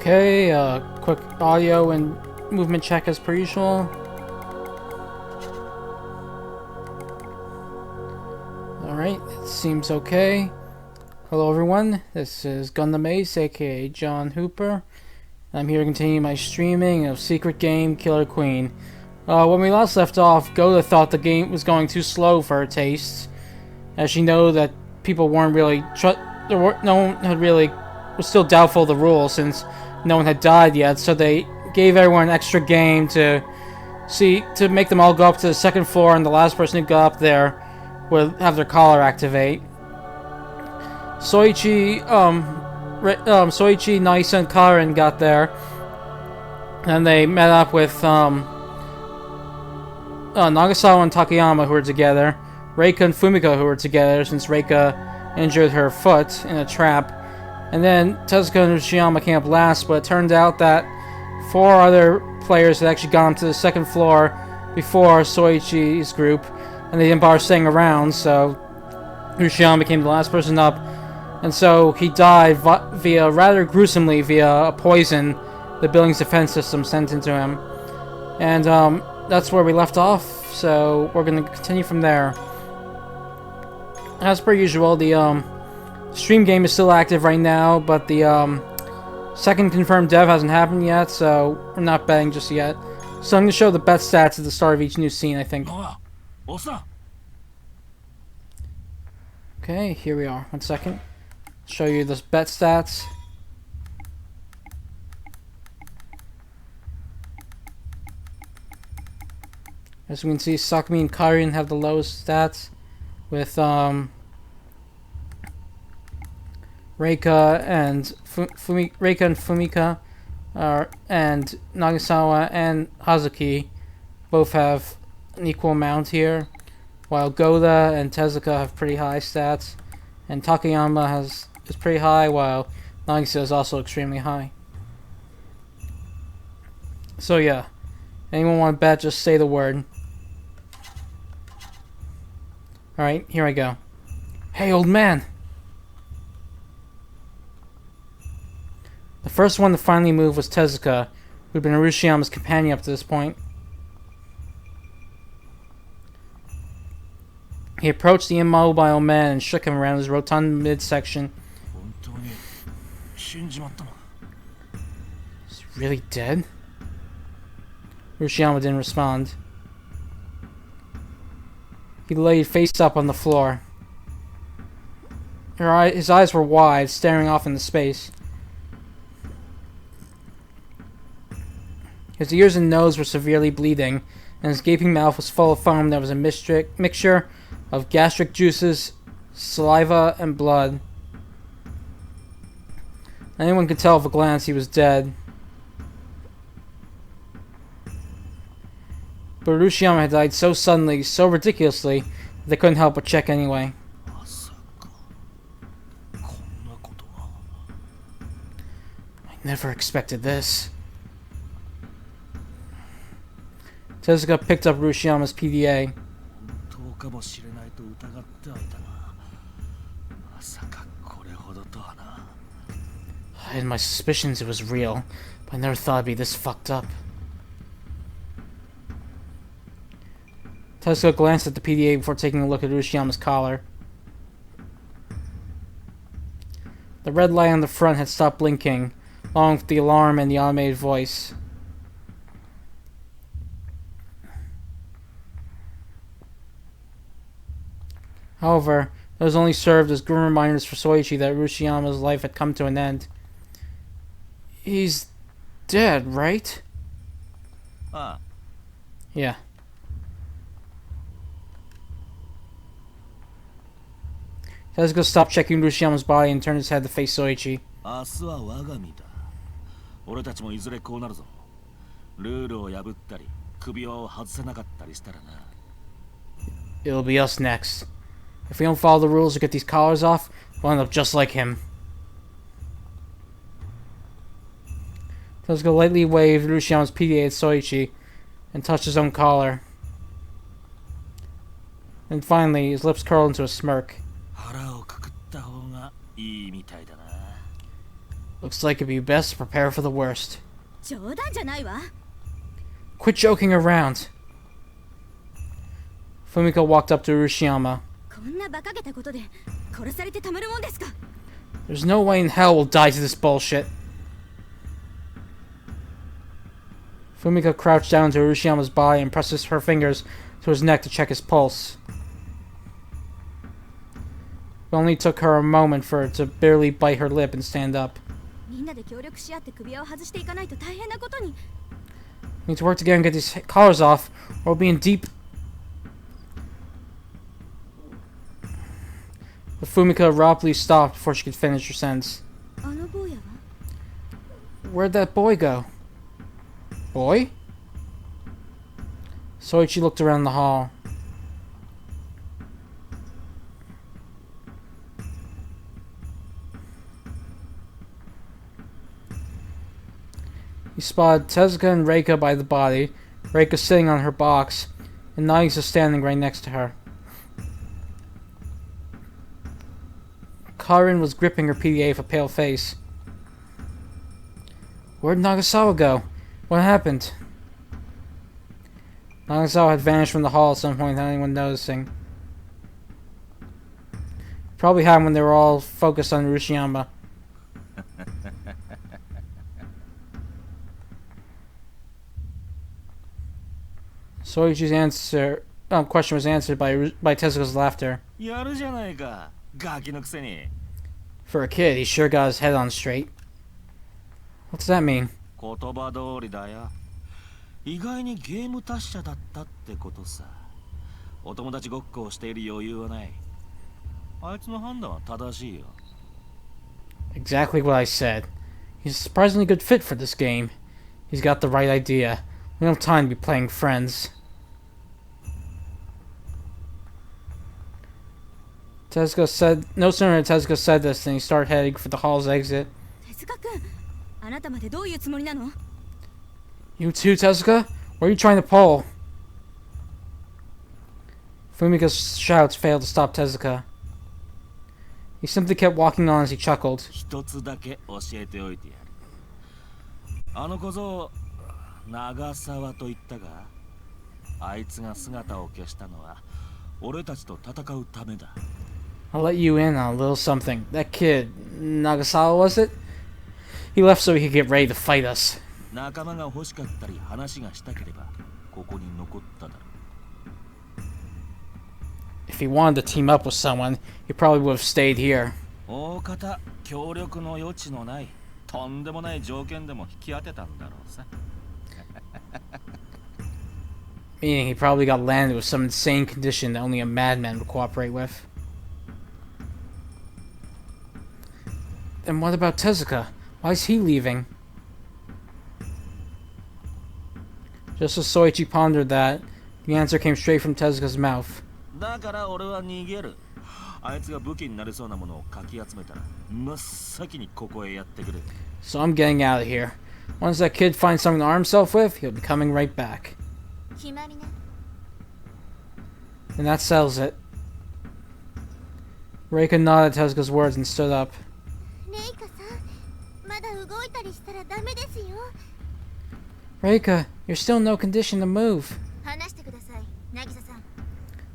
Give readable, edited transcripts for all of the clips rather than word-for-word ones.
Okay, quick audio and movement check as per usual. Alright, it seems okay. Hello everyone, this is Gundam Ace, aka John Hooper. I'm here to continue my streaming of Secret Game Killer Queen. When we last left off, Goda thought the game was going too slow for her tastes, as she knew that people weren't really no one had really was still doubtful of the rules since no one had died yet, so they gave everyone an extra game to make them all go up to the second floor, and the last person who got up there would have their collar activate. Soichi, Nisa, and Karin got there, and they met up with Nagasawa and Takayama, who were together, Reika and Fumika, who were together since Reika injured her foot in a trap, and then Tezuka and Urashiyama came up last, but it turned out that 4 other players had actually gone to the second floor before Soichi's group, and they didn't bother staying around, so Urashiyama became the last person up, and so he died rather gruesomely via a poison the building's defense system sent into him. And that's where we left off, so we're going to continue from there. As per usual, the stream game is still active right now, but the second confirmed dev hasn't happened yet, so we're not betting just yet. So I'm going to show the bet stats at the start of each new scene, I think. Okay, here we are. 1 second. Show you the bet stats. As we can see, Sakumi and Karin have the lowest stats, with Reika and Fumika, and Nagasawa and Hazuki both have an equal amount here, while Goda and Tezuka have pretty high stats, and Takayama is pretty high, while Nagisa is also extremely high. So yeah, anyone want to bet, just say the word. Alright, here I go. Hey, old man! The first one to finally move was Tezuka, who had been Urashiyama's companion up to this point. He approached the immobile man and shook him around his rotund midsection. Is he really dead? Urashiyama didn't respond. He laid face up on the floor. His eyes were wide, staring off into space. His ears and nose were severely bleeding, and his gaping mouth was full of foam that was a mixture of gastric juices, saliva, and blood. Anyone could tell at a glance he was dead. But Urashiyama had died so suddenly, so ridiculously, that they couldn't help but check anyway. I never expected this. Tezuka picked up Urashiyama's PDA. I had my suspicions it was real, but I never thought it'd be this fucked up. Tezuka glanced at the PDA before taking a look at Urashiyama's collar. The red light on the front had stopped blinking, along with the alarm and the automated voice. However, those only served as grim reminders for Soichi that Urashiyama's life had come to an end. He's dead, right? Yeah. Tezuka stopped checking Urashiyama's body and turned his head to face Soichi. It'll be us next. If we don't follow the rules or get these collars off, we'll end up just like him. Tezuka lightly waved Urashiyama's PDA at Soichi and touched his own collar. And finally, his lips curled into a smirk. Looks like it'd be best to prepare for the worst. 冗談じゃないわ。 Quit joking around. Fumiko walked up to Urashiyama. こんな馬鹿げたことで殺されてたまるもんですか。 There's no way in hell we'll die to this bullshit. Fumiko crouched down to Urashiyama's body and presses her fingers to his neck to check his pulse. It only took her a moment for her to barely bite her lip and stand up. みんなで協力し合って首輪を外していかないと大変なことに。 We need to work together and get these collars off, or we'll be in deep. But Fumika abruptly stopped before she could finish her sentence. あの坊やは Where'd that boy go? Boy? Soichi looked around the hall. He spotted Tezuka and Reika by the body, Reika sitting on her box, and Nagisa standing right next to her. Karin was gripping her PDA with a pale face. Where'd Nagasawa go? What happened? Nagasawa had vanished from the hall at some point without anyone noticing. Probably happened when they were all focused on Urashiyama. Soichi's question was answered by Tezuka's laughter. やるじゃないか、ガキのくせに。 For a kid, he sure got his head on straight. What does that mean? 言葉通りだよ。意外にゲーム達者だったってことさ。お友達ごっこをしている余裕はない。あいつの判断は正しいよ。 Exactly what I said. He's a surprisingly good fit for this game. He's got the right idea. We don't have time to be playing friends. Tezuka said. No sooner had Tezuka said this than he started heading for the hall's exit. 手塚君、あなたまでどういうつもりなの？ You too, Tezuka? What are you trying to pull? Fumika's shouts failed to stop Tezuka. He simply kept walking on as he chuckled. 一つだけ教えておいてやる。あの小僧、長沢と言ったが、あいつが姿を消したのは俺たちと戦うためだ。 I'll let you in on a little something. That kid, Nagasawa, was it? He left so he could get ready to fight us. 仲間が欲しかったり話がしたければここに残っただろう。 If he wanted to team up with someone, he probably would have stayed here. 大方協力の余地のないとんでもない条件でも引き当てたんだろうさ。 Meaning he probably got landed with some insane condition that only a madman would cooperate with. Then what about Tezuka? Why is he leaving? Just as Soichi pondered that, the answer came straight from Tezuka's mouth. だから俺は逃げる。あいつが武器になりそうなものをかき集めたら真っ先にここへやってくる。 So I'm getting out of here. Once that kid finds something to arm himself with, he'll be coming right back. 決まりね。 And that settles it. Reika nodded at Tezuka's words and stood up. レイカさん、まだ動いたりしたらダメですよ。 Reika, you're still in no condition to move. 話してください、渚さん。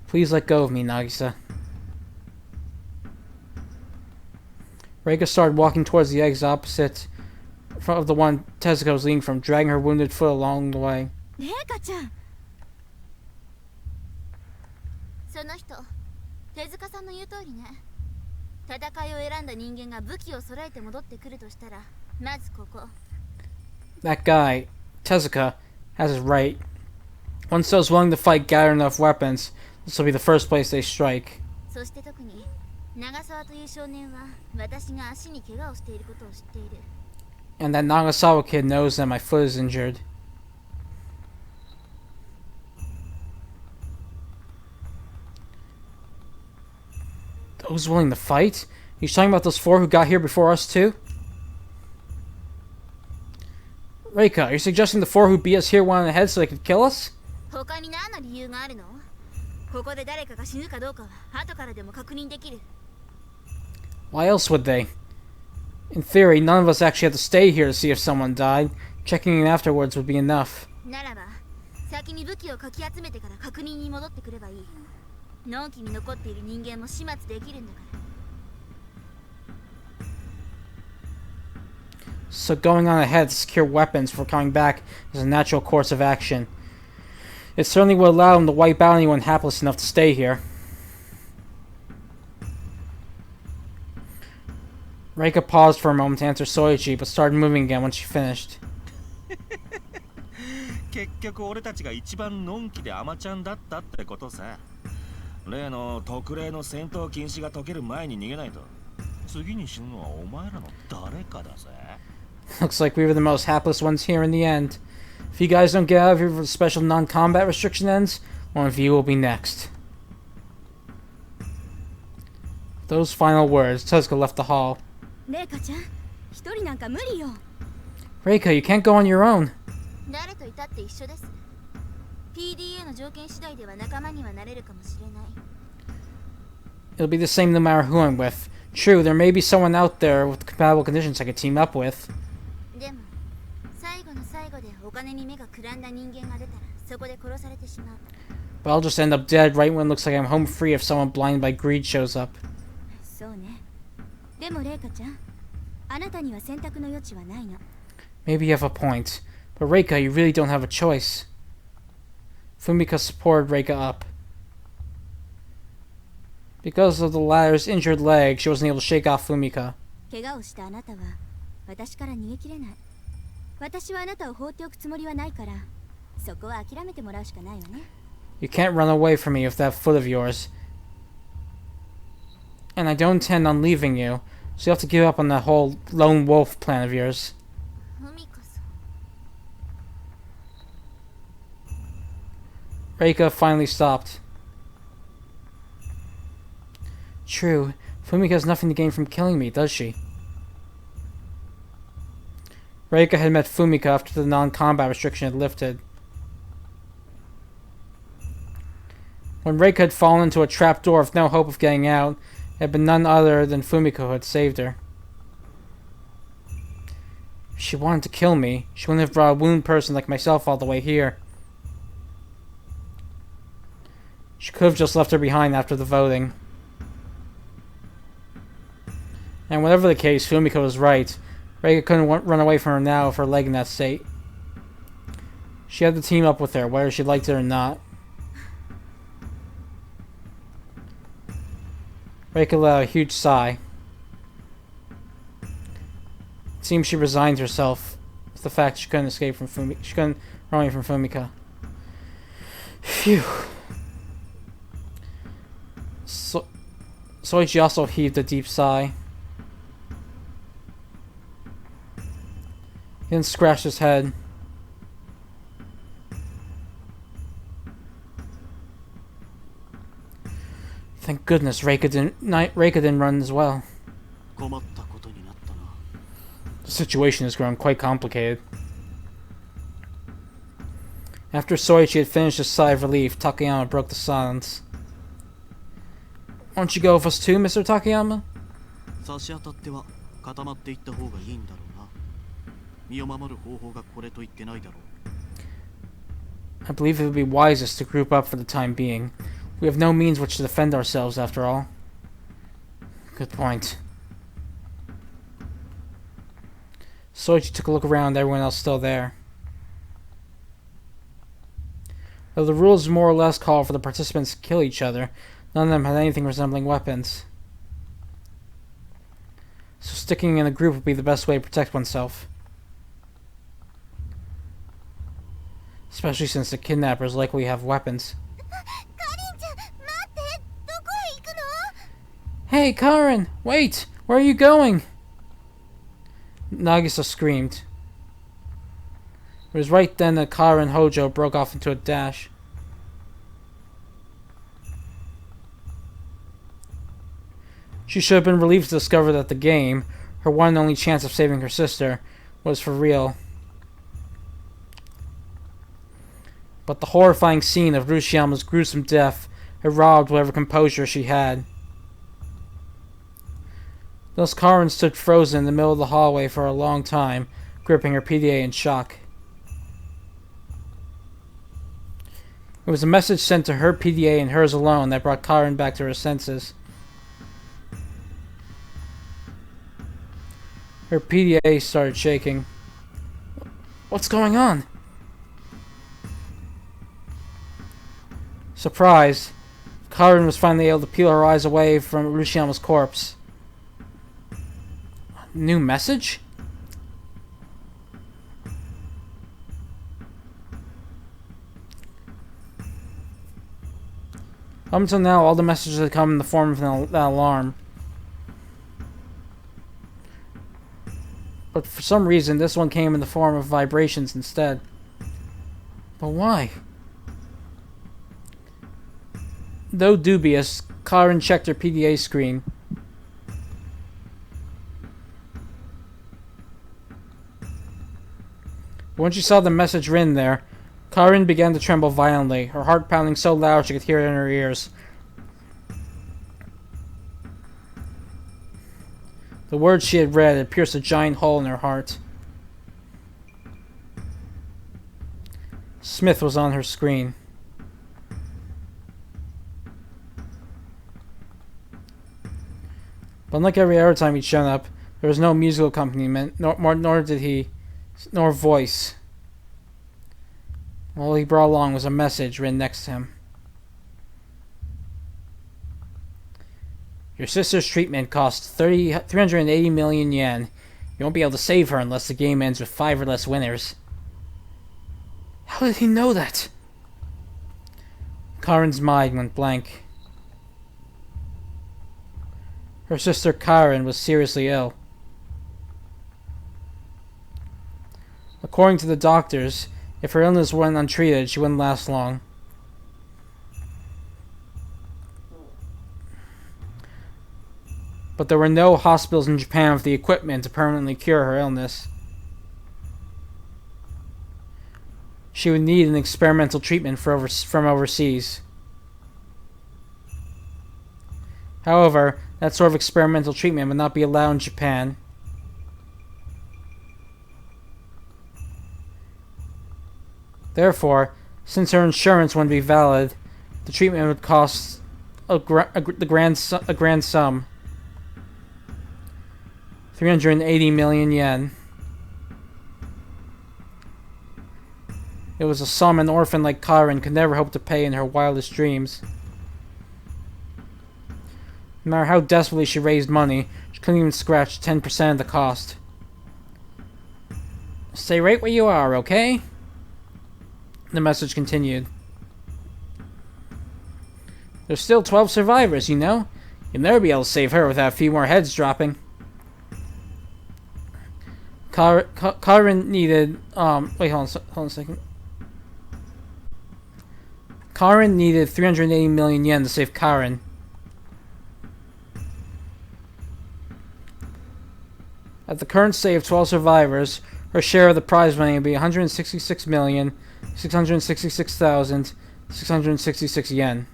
Please let go of me, Nagisa. Reika started walking towards the exit opposite of the one Tezuka was leading from, dragging her wounded foot along the way. レイカちゃん。その人、手塚さんの言う通りね。戦いを選んだ人間が武器を揃えて戻ってくるとしたら、まずここ。 That guy, Tezuka, has it right. Once those willing to fight gather enough weapons, this will be the first place they strike. そして特に長沢という少年は私が足に怪我をしていることを知っている。 And that Nagasawa kid knows that my foot is injured. Those willing to fight? You talking about those four who got here before us too? Reika, are you suggesting the four who beat us here wanted ahead so they could kill us? 他に何の理由があるの？ここで誰かが死ぬかどうかは後からでも確認できる。 Why else would they? In theory, none of us actually have to stay here to see if someone died. Checking in afterwards would be enough. ならば先に武器をかき集めてから確認に戻ってくればいい。納期に残っている人間も始末できるんだから。 So going on ahead to secure weapons before coming back is a natural course of action. It certainly would allow him to wipe out anyone hapless enough to stay here. Reika paused for a moment to answer Soichi, but started moving again when she finished. 結局俺たちが一番のんきでアマちゃんだったってことさ。例の特例の戦闘禁止が解ける前に逃げないと。次に死ぬのはお前らの誰かだぜ。 Looks like we were the most hapless ones here in the end. If you guys don't get out of here before the special non-combat restriction ends, one of you will be next. Those final words, Tezuka left the hall. レイカちゃん、一人なんか無理よ。 Reika, you can't go on your own. 誰といたって一緒です。PDA の条件次第では仲間にはなれるかもしれない。 It'll be the same no matter who I'm with. True, there may be someone out there with compatible conditions I could team up with. でも最後の最後でお金に目がくらんだ人間が出たらそこで殺されてしまう。 But I'll just end up dead right when it looks like I'm home free if someone blinded by greed shows up. そうね。でもレイカちゃん、あなたには選択の余地はないの。 Maybe you have a point. But Reika, you really don't have a choice. Fumika supported Reika up. Because of the latter's injured leg, she wasn't able to shake off Fumika. 怪我をしたあなたは私から逃げきれない。私はあなたを放っておくつもりはないから、そこは諦めてもらうしかないわね。 You can't run away from me with that foot of yours. And I don't intend on leaving you, so you have to give up on that whole lone wolf plan of yours. ふみかさん。 Reika finally stopped. True, Fumika has nothing to gain from killing me, does she? Reika had met Fumika after the non-combat restriction had lifted. When Reika had fallen into a trapdoor with no hope of getting out, it had been none other than Fumika who had saved her. If she wanted to kill me, she wouldn't have brought a wounded person like myself all the way here. She could have just left her behind after the voting. And whatever the case, Fumika was right. Reika couldn't run away from her now with her leg in that state. She had to team up with her, whether she liked it or not. Reika let out a huge sigh. It seems she resigned herself with the fact she couldn't escape from Fumika. She couldn't run away from Fumika. Phew. Soichi also heaved a deep sigh. He then scratched his head. Thank goodness Reika didn't run as well. The situation has grown quite complicated. After Soichi had finished his sigh of relief, Takayama broke the silence. Won't you go with us too, Mr. Takayama? 差し当たっては固まっていった方がいいんだろうな。身を守る方法がこれと言ってないだろう。 I believe it would be wisest to group up for the time being. We have no means which to defend ourselves, after all. Good point. Soichi took a look around, everyone else still there. Though the rules more or less call for the participants to kill each other, none of them had anything resembling weapons. So sticking in a group would be the best way to protect oneself. Especially since the kidnappers likely have weapons. Hey, Karin! Wait! Where are you going? Nagisa screamed. It was right then that Karin Hojo broke off into a dash. She should have been relieved to discover that the game, her one and only chance of saving her sister, was for real. But the horrifying scene of Rushiyama's gruesome death had robbed whatever composure she had. Thus Karen stood frozen in the middle of the hallway for a long time, gripping her PDA in shock. It was a message sent to her PDA and hers alone that brought Karen back to her senses. Her PDA started shaking. What's going on? Surprised, Karen was finally able to peel her eyes away from Urashiyama's corpse. New message? Up until now, all the messages had come in the form of an alarm. But for some reason, this one came in the form of vibrations instead. But why? Though dubious, Karen checked her PDA screen. When she saw the message written there, Karen began to tremble violently, her heart pounding so loud she could hear it in her ears. The words she had read had pierced a giant hole in her heart. Smith was on her screen. But unlike every other time he'd shown up, there was no musical accompaniment, nor voice. All he brought along was a message written next to him. Your sister's treatment cost 380 million yen. You won't be able to save her unless the game ends with 5 or less winners. How did he know that? Karen's mind went blank. Her sister Karen was seriously ill. According to the doctors, if her illness went untreated, she wouldn't last long. But there were no hospitals in Japan with the equipment to permanently cure her illness. She would need an experimental treatment from overseas. However, that sort of experimental treatment would not be allowed in Japan. Therefore, since her insurance wouldn't be valid, the treatment would cost a grand sum. 380 million yen. It was a sum an orphan like Karen could never hope to pay in her wildest dreams. No matter how desperately she raised money, she couldn't even scratch 10% of the cost. Stay right where you are, okay? The message continued. There's still 12 survivors, you know? You'll never be able to save her without a few more heads dropping. Karen needed... wait, hold on a second. Karen needed 380 million yen to save Karen. At the current state of 12 survivors, her share of the prize money would be 166,666,666 yen.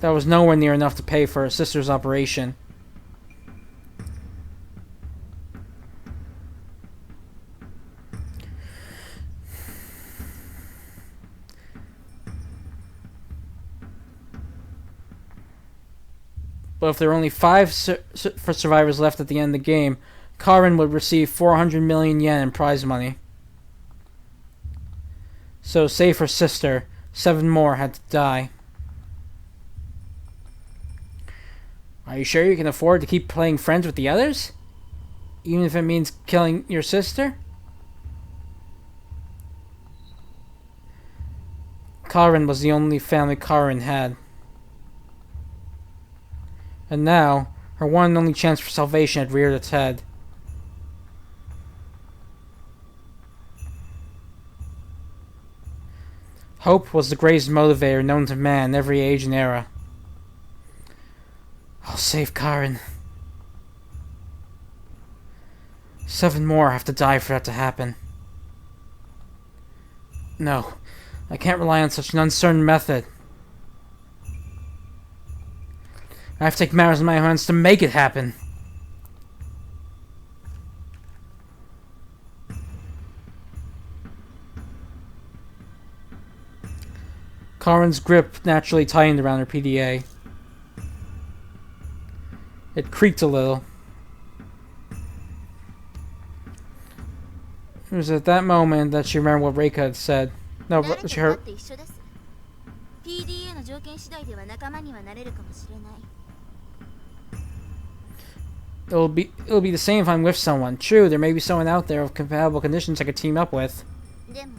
That was nowhere near enough to pay for her sister's operation. But if there were only 5 survivors left at the end of the game, Karen would receive 400 million yen in prize money. So, save her sister, 7 more had to die. Are you sure you can afford to keep playing friends with the others? Even if it means killing your sister? Karen was the only family Karen had. And now, her one and only chance for salvation had reared its head. Hope was the greatest motivator known to man in every age and era. I'll save Karen. 7 more have to die for that to happen. No, I can't rely on such an uncertain method. I have to take matters in my hands to make it happen. Karin's grip naturally tightened around her PDA. It creaked a little. It was at that moment that she remembered what Reika had said. No, 慣れて she るかっ heard. て一緒です PDA の条件次第では仲間にはなれるかもしれない It'll be the same if I'm with someone. True, there may be someone out there with compatible conditions I could team up with. でも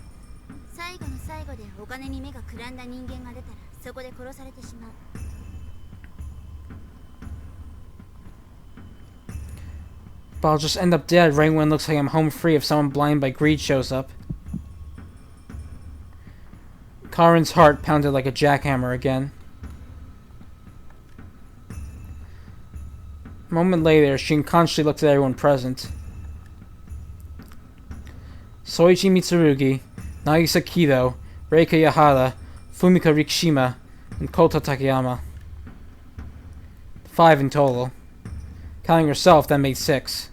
最後の最後でお金に目がくらんだ人間が出たらそこで殺されてしまう But I'll just end up dead right when it looks like I'm home free if someone blinded by greed shows up. Karin's heart pounded like a jackhammer again. A moment later, she unconsciously looked at everyone present. Soichi Mitsurugi, Nagisa Kido, Reika Yahara, Fumika Rikishima, and Kota Takayama. 5 in total. Counting herself, that made 6.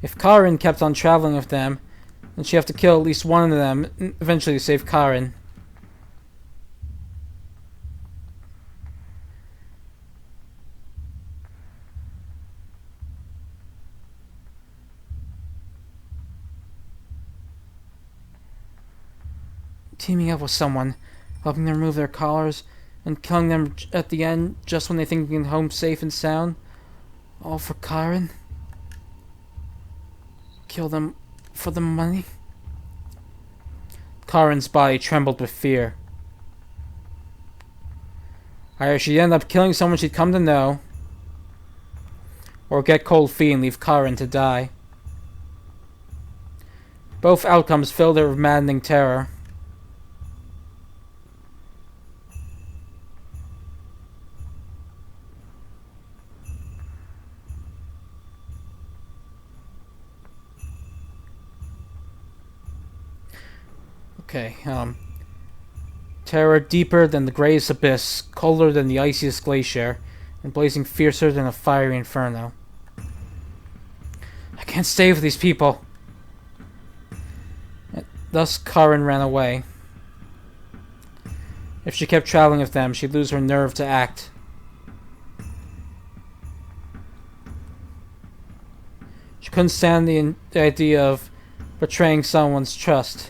If Karin kept on traveling with them, then she'd have to kill at least one of them, eventually to save Karin. Teaming up with someone, helping them remove their collars, and killing them at the end just when they think they can home safe and sound. All for Karin? Kill them for the money? Karin's body trembled with fear. Either she'd end up killing someone she'd come to know, or get cold feet and leave Karin to die. Both outcomes filled her with maddening terror. Okay, terror deeper than the greatest abyss, colder than the iciest glacier, and blazing fiercer than a fiery inferno. I can't stay with these people. Thus, Karin ran away. If she kept traveling with them, she'd lose her nerve to act. She couldn't stand the idea of betraying someone's trust.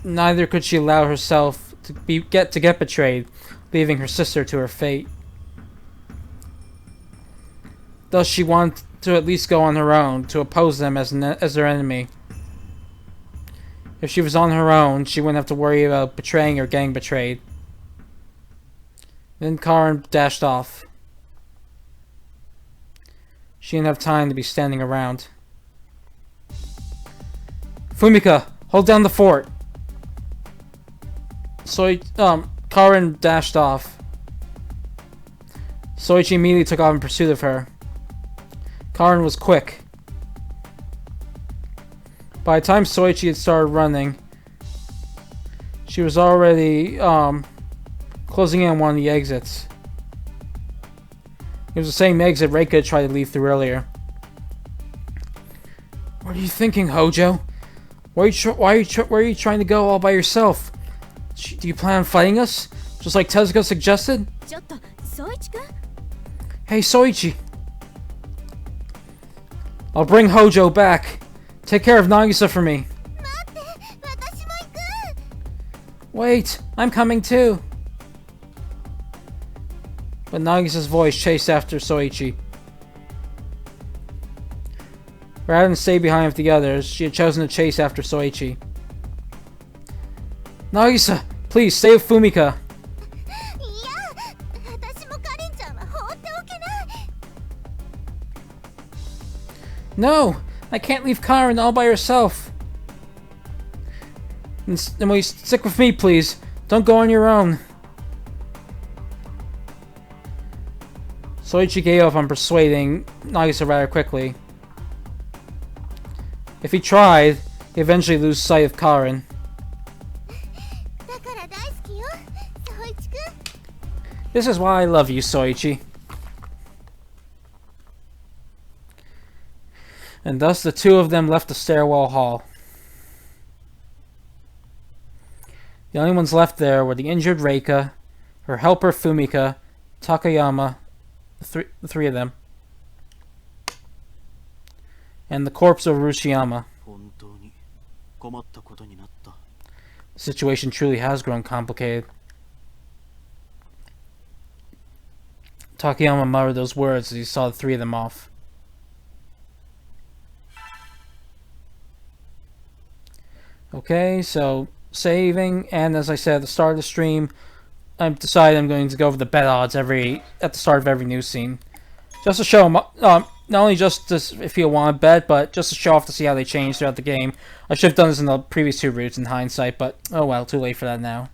Neither could she allow herself to get betrayed, leaving her sister to her fate. Thus, she wanted to at least go on her own, to oppose them as their enemy. If she was on her own, she wouldn't have to worry about betraying or getting betrayed. Then Karin dashed off. She didn't have time to be standing around. Fumika, hold down the fort! Karin dashed off. Soichi immediately took off in pursuit of her. Karin was quick. By the time Soichi had started running, she was already closing in on one of the exits. It was the same exit Reika tried to leave through earlier. What are you thinking, Hojo? Where are you trying to go all by yourself? Do you plan on fighting us? Just like Tezuka suggested? Hey, Soichi! I'll bring Hojo back. Take care of Nagisa for me. Wait, I'm coming too. But Nagisa's voice chased after Soichi. Rather than stay behind with the others, she had chosen to chase after Soichi. Nagisa, please stay with Fumika. No, I can't leave Karin all by herself. Then will you stick with me, please? Don't go on your own. Soichi gave up on persuading Nagisa rather quickly. If he tried, he'd eventually lose sight of Karin. This is why I love you, Soichi. And thus the two of them left the stairwell hall. The only ones left there were the injured Reika, her helper Fumika, Takayama, the three of them, and the corpse of Urashiyama. 本当に困ったことになった。 The situation truly has grown complicated. Takayama muttered those words as he saw the three of them off. Okay, so saving, and as I said at the start of the stream, I've decided I'm going to go over the bet odds at the start of every new scene, just to show not only just if you want to bet, but just to show off to see how they change throughout the game. I should have done this in the previous two routes in hindsight, but oh well, too late for that now.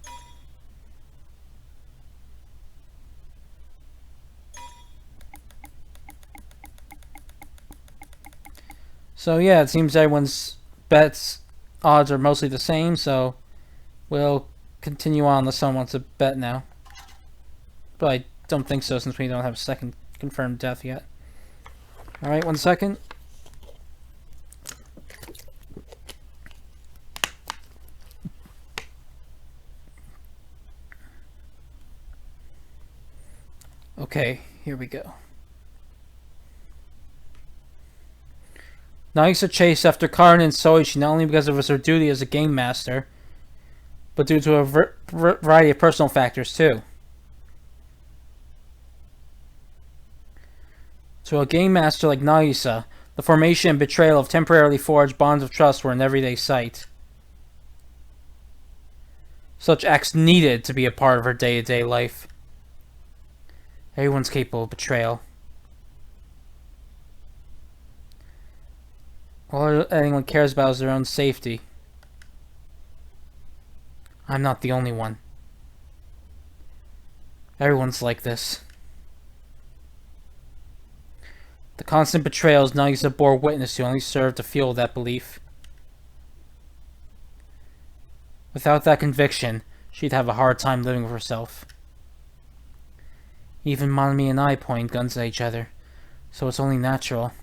So yeah, it seems everyone's bets odds are mostly the same, so we'll continue on unless someone wants to bet now. But I don't think so since we don't have a second confirmed death yet. Alright, 1 second. Okay, here we go. Nagisa chased after Karin and Soichi not only because of her duty as a game master, but due to a variety of personal factors too. To a game master like Nagisa, the formation and betrayal of temporarily forged bonds of trust were an everyday sight. Such acts needed to be a part of her day-to-day life. Everyone's capable of betrayal. All anyone cares about is their own safety. I'm not the only one. Everyone's like this. The constant betrayals Nagisa bore witness to only served to fuel that belief. Without that conviction, she'd have a hard time living with herself. Even Manami and I point guns at each other, so it's only natural.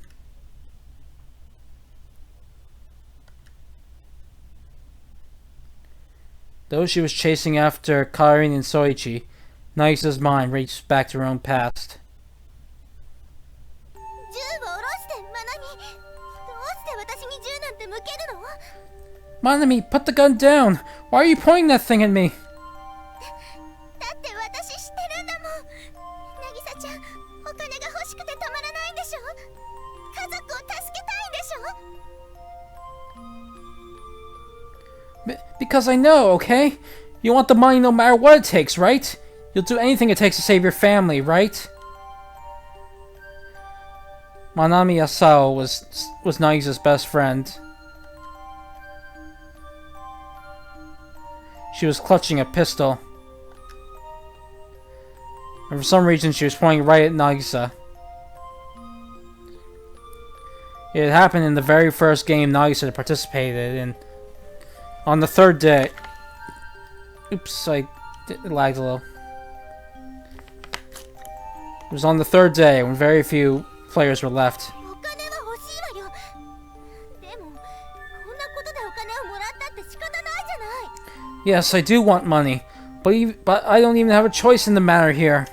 Though she was chasing after Karin and Soichi, Nagisa's mind reached back to her own past. Manami, put the gun down! Why are you pointing that thing at me? Because I know, okay? You want the money no matter what it takes, right? You'll do anything it takes to save your family, right? Manami Asao was Nagisa's best friend. She was clutching a pistol. And for some reason she was pointing right at Nagisa. It had happened in the very first game Nagisa participated in. On the third day... Oops, it lagged a little. It was on the third day when very few players were left. Yes, I do want money, but I don't even have a choice in the matter here.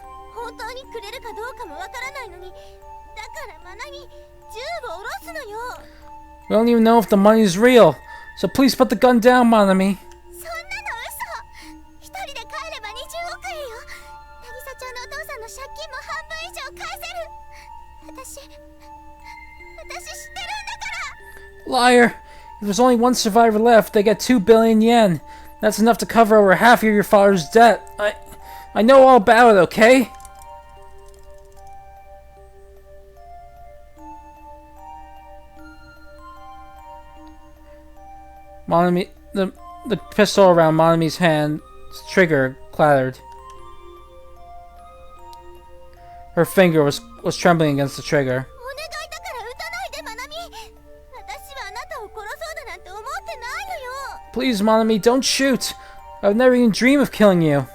We don't even know if the money's real, so please put the gun down, Manami. Liar! If there's only one survivor left, they get 2 billion yen. That's enough to cover over half of your father's debt. I know all about it, okay? Manami, the pistol around Manami's hand's trigger clattered. Her finger was trembling against the trigger. Please, Manami, don't shoot! I would never even dream of killing you.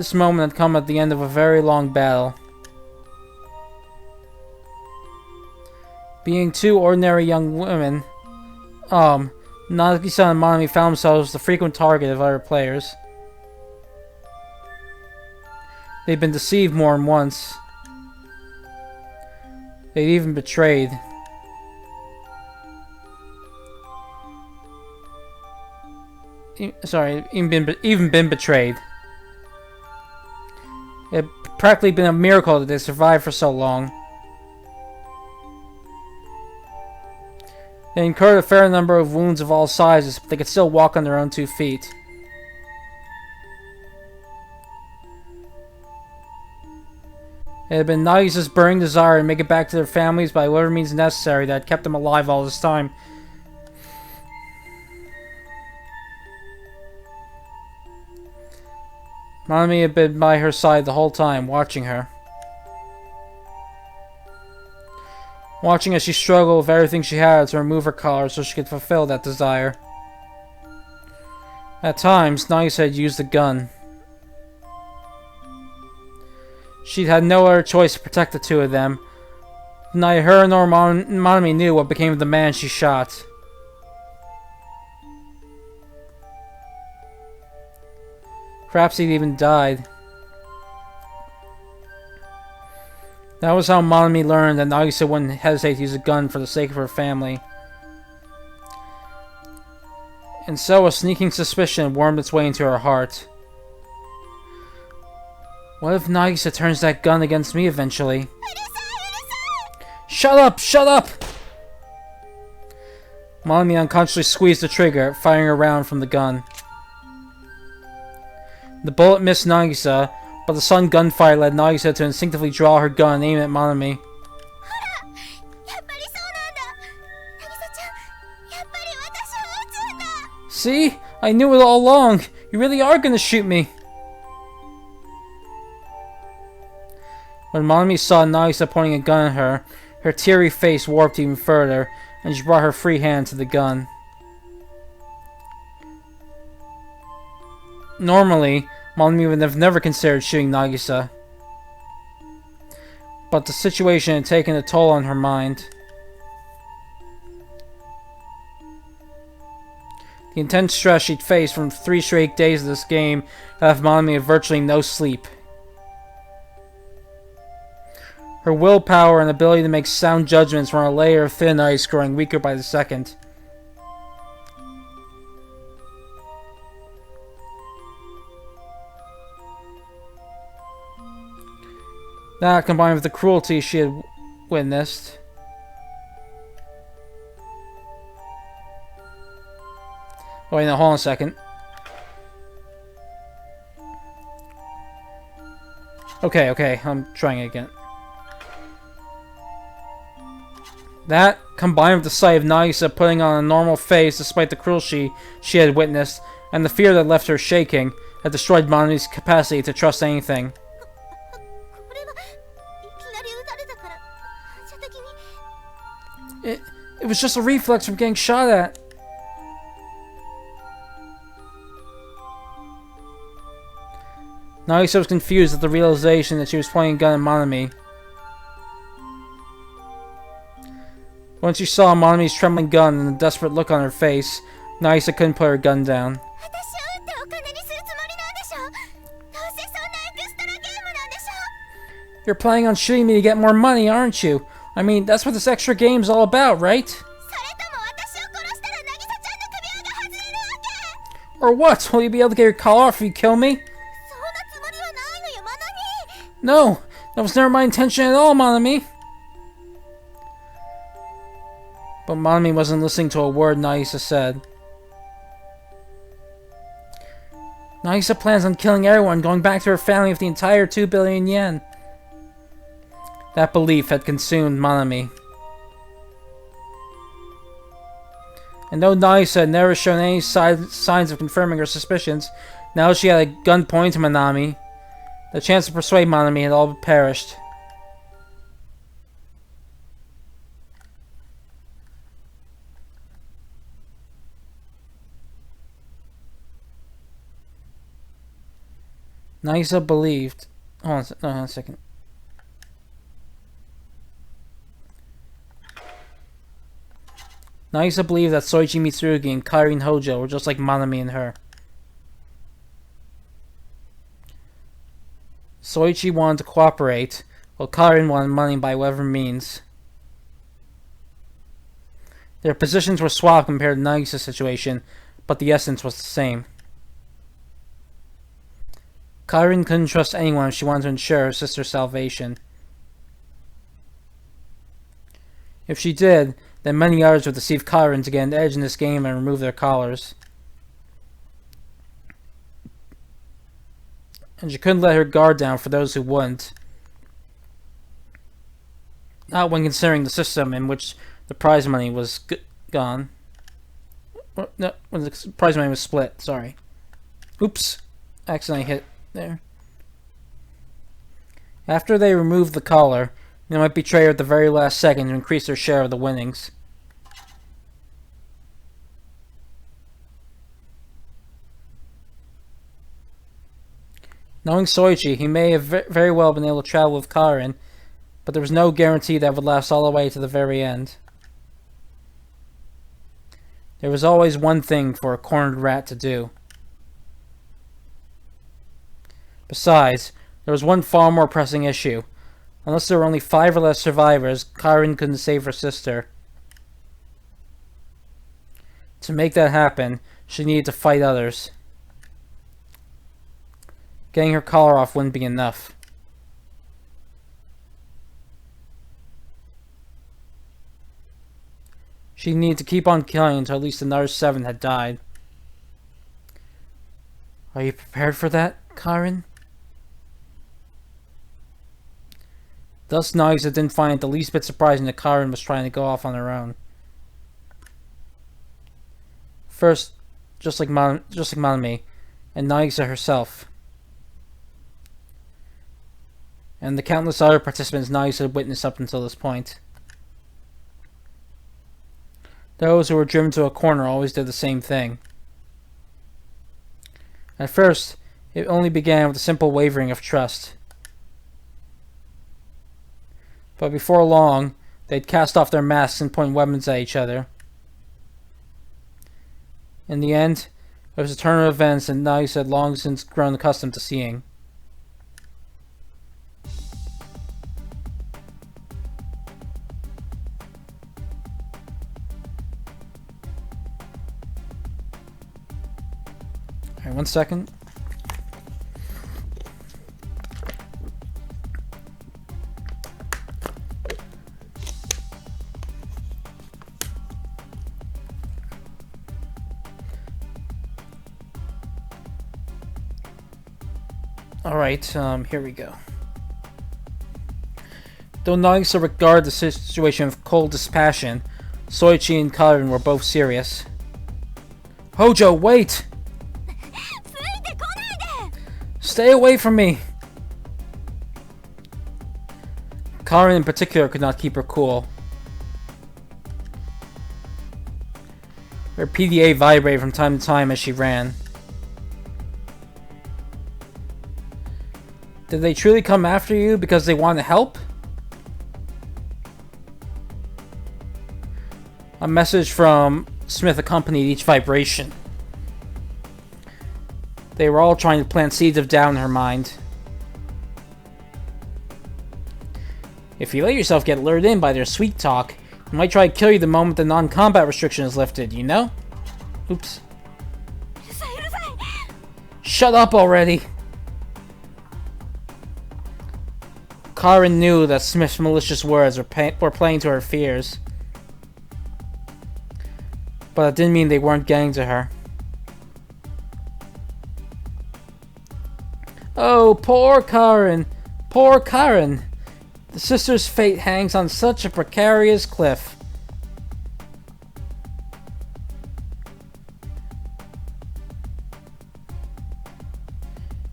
This moment had come at the end of a very long battle. Being two ordinary young women, Nagisa and Manami found themselves the frequent target of other players. They'd been deceived more than once. They'd even betrayed. Even been betrayed. It had practically been a miracle that they survived for so long. They incurred a fair number of wounds of all sizes, but they could still walk on their own 2 feet. It had been Nagisa's burning desire to make it back to their families by whatever means necessary that had kept them alive all this time. Manami had been by her side the whole time, watching her. Watching as she struggled with everything she had to remove her collar so she could fulfill that desire. At times, Nagisa had used a gun. She'd had no other choice to protect the two of them. Neither her nor Manami knew what became of the man she shot. Perhaps he'd even died. That was how Manami learned that Nagisa wouldn't hesitate to use a gun for the sake of her family. And so a sneaking suspicion wormed its way into her heart. What if Nagisa turns that gun against me eventually? Shut up! Shut up! Manami unconsciously squeezed the trigger, firing a round from the gun. The bullet missed Nagisa, but the sudden gunfire led Nagisa to instinctively draw her gun and aim at Manami. See? I knew it all along! You really are gonna shoot me! When Manami saw Nagisa pointing a gun at her, her teary face warped even further, and she brought her free hand to the gun. Normally, Manami would have never considered shooting Nagisa. But the situation had taken a toll on her mind. The intense stress she'd faced from 3 straight days of this game had left Manami with virtually no sleep. Her willpower and ability to make sound judgments were on a layer of thin ice, growing weaker by the second. That, combined with the cruelty she had witnessed. Oh wait, no, hold on a second. Okay, I'm trying it again. That, combined with the sight of Nagisa putting on a normal face despite the cruelty she had witnessed, and the fear that left her shaking, had destroyed Manami's capacity to trust anything. It was just a reflex from getting shot at. Nagisa was confused at the realization that she was pointing a gun at Manami. Once she saw Manami's trembling gun and the desperate look on her face, Nagisa couldn't put her gun down. You're planning on shooting me to get more money, aren't you? I mean, that's what this extra game's all about, right? Or what? Will you be able to get your collar off if you kill me? No, that was never my intention at all, Manami. But Manami wasn't listening to a word Nagisa said. Nagisa plans on killing everyone, going back to her family with the entire 2 billion yen. That belief had consumed Manami. And though Nagisa had never shown any signs of confirming her suspicions, now she had a gun pointed to Manami. The chance to persuade Manami had all but perished. Nagisa believed... Hold on a second. Nagisa believed that Soichi Mitsurugi and Kairi Hojo were just like Manami and her. Soichi wanted to cooperate, while Karin wanted money by whatever means. Their positions were swapped compared to Nagisa's situation, but the essence was the same. Karin couldn't trust anyone if she wanted to ensure her sister's salvation. If she did, then many others would deceive Karin to get an edge in this game and remove their collars. And she couldn't let her guard down for those who wouldn't. Not when considering the system in which the prize money was gone. No, when the prize money was split, sorry. Oops. Accidentally hit there. After they removed the collar, they might betray her at the very last second to increase their share of the winnings. Knowing Soichi, he may have very well been able to travel with Karin, but there was no guarantee that would last all the way to the very end. There was always one thing for a cornered rat to do. Besides, there was one far more pressing issue. Unless there were only 5 or less survivors, Karin couldn't save her sister. To make that happen, she needed to fight others. Getting her collar off wouldn't be enough. She needed to keep on killing until at least another 7 had died. Are you prepared for that, Karin? Thus, Nagisa didn't find it the least bit surprising that Karin was trying to go off on her own. First, just like Manami, and Nagisa herself. And the countless other participants Nagisa had witnessed up until this point. Those who were driven to a corner always did the same thing. At first, it only began with a simple wavering of trust. But before long, they'd cast off their masks and point weapons at each other. In the end, it was a turn of events that Nagisa had long since grown accustomed to seeing. Alright, 1 second. Alright, here we go. Though Nagisa regarded the situation with cold dispassion, Soichi and Karin were both serious. Hojo, wait! Stay away from me! Karin in particular could not keep her cool. Her PDA vibrated from time to time as she ran. Did they truly come after you because they want to help? A message from Smith accompanied each vibration. They were all trying to plant seeds of doubt in her mind. If you let yourself get lured in by their sweet talk, they might try to kill you the moment the non-combat restriction is lifted, you know? Oops. Shut up already! Karin knew that Smith's malicious words were playing to her fears. But it didn't mean they weren't getting to her. Oh, poor Karin! Poor Karin! The sister's fate hangs on such a precarious cliff.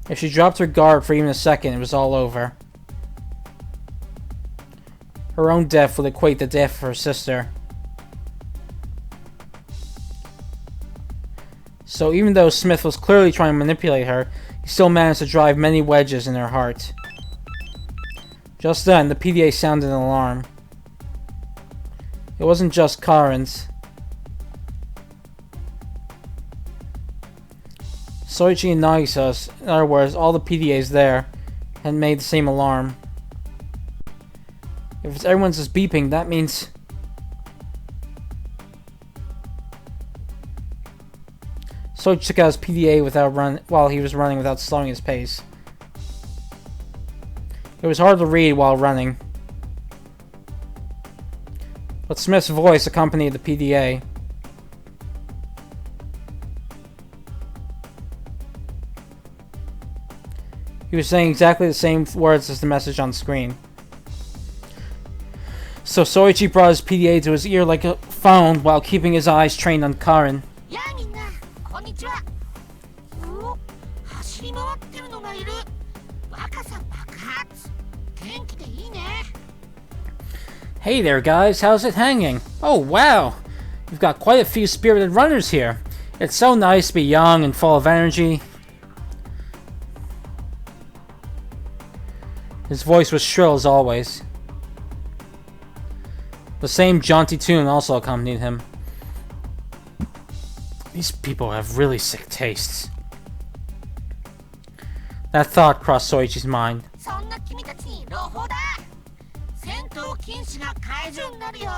If she dropped her guard for even a second, it was all over. Her own death would equate the death of her sister. So even though Smith was clearly trying to manipulate her, he still managed to drive many wedges in her heart. Just then, the PDA sounded an alarm. It wasn't just Karin's. Soichi and Nagisa's, in other words, all the PDAs there, had made the same alarm. If it's everyone's just beeping, that means... Soichi took out his PDA while he was running without slowing his pace. It was hard to read while running. But Smith's voice accompanied the PDA. He was saying exactly the same words as the message on screen. So Soichi brought his PDA to his ear like a phone while keeping his eyes trained on Karin. やあみんなこんにちは。お、走り回ってるのがいる。若さ爆発。元気でいいね。 Hey there guys, how's it hanging? Oh wow! You've got quite a few spirited runners here. It's so nice to be young and full of energy. His voice was shrill as always. The same jaunty tune also accompanied him. These people have really sick tastes. That thought crossed Soichi's mind. そんな君たちに朗報だ。戦闘禁止が解除になるよ。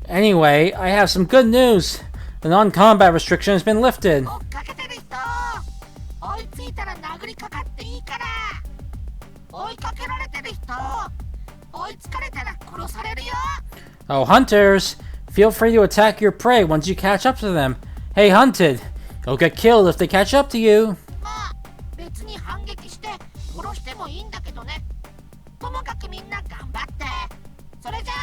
Anyway, I have some good news. The non-combat restriction has been lifted. 追っかけてる人、追いついたら殴りかかっていいから。追いかけられてる人、追いつかれたら殺されるよ。 Oh, hunters! Feel free to attack your prey once you catch up to them. Hey, hunted! You'll get killed if they catch up to you. まあ別に反撃して殺してもいいんだけどね。ともかくみんな頑張って。それじゃ。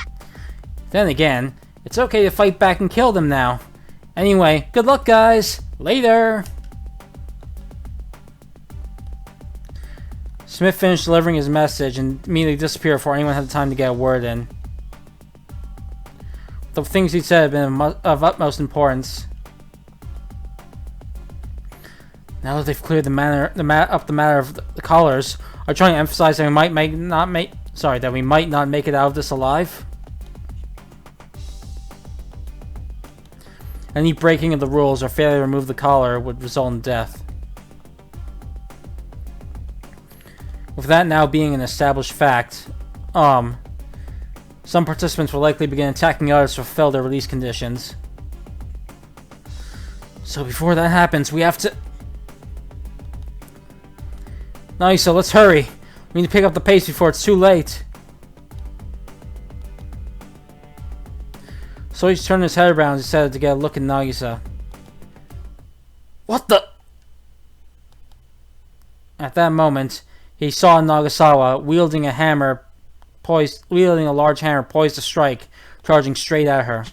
Then again, it's okay to fight back and kill them now. Anyway, good luck, guys! Later! Smith finished delivering his message and immediately disappeared before anyone had the time to get a word in. The things he said had been of utmost importance. Now that they've cleared the matter of the collars, are trying to emphasize that we might not make it out of this alive. Any breaking of the rules or failure to remove the collar would result in death. With that now being an established fact, some participants will likely begin attacking others to fulfill their release conditions. So before that happens, we have to... Nice, so let's hurry. We need to pick up the pace before it's too late. So he's turned his head around and decided to get a look at Nagisa. What the... At that moment, he saw Nagasawa wielding a large hammer poised to strike, charging straight at her.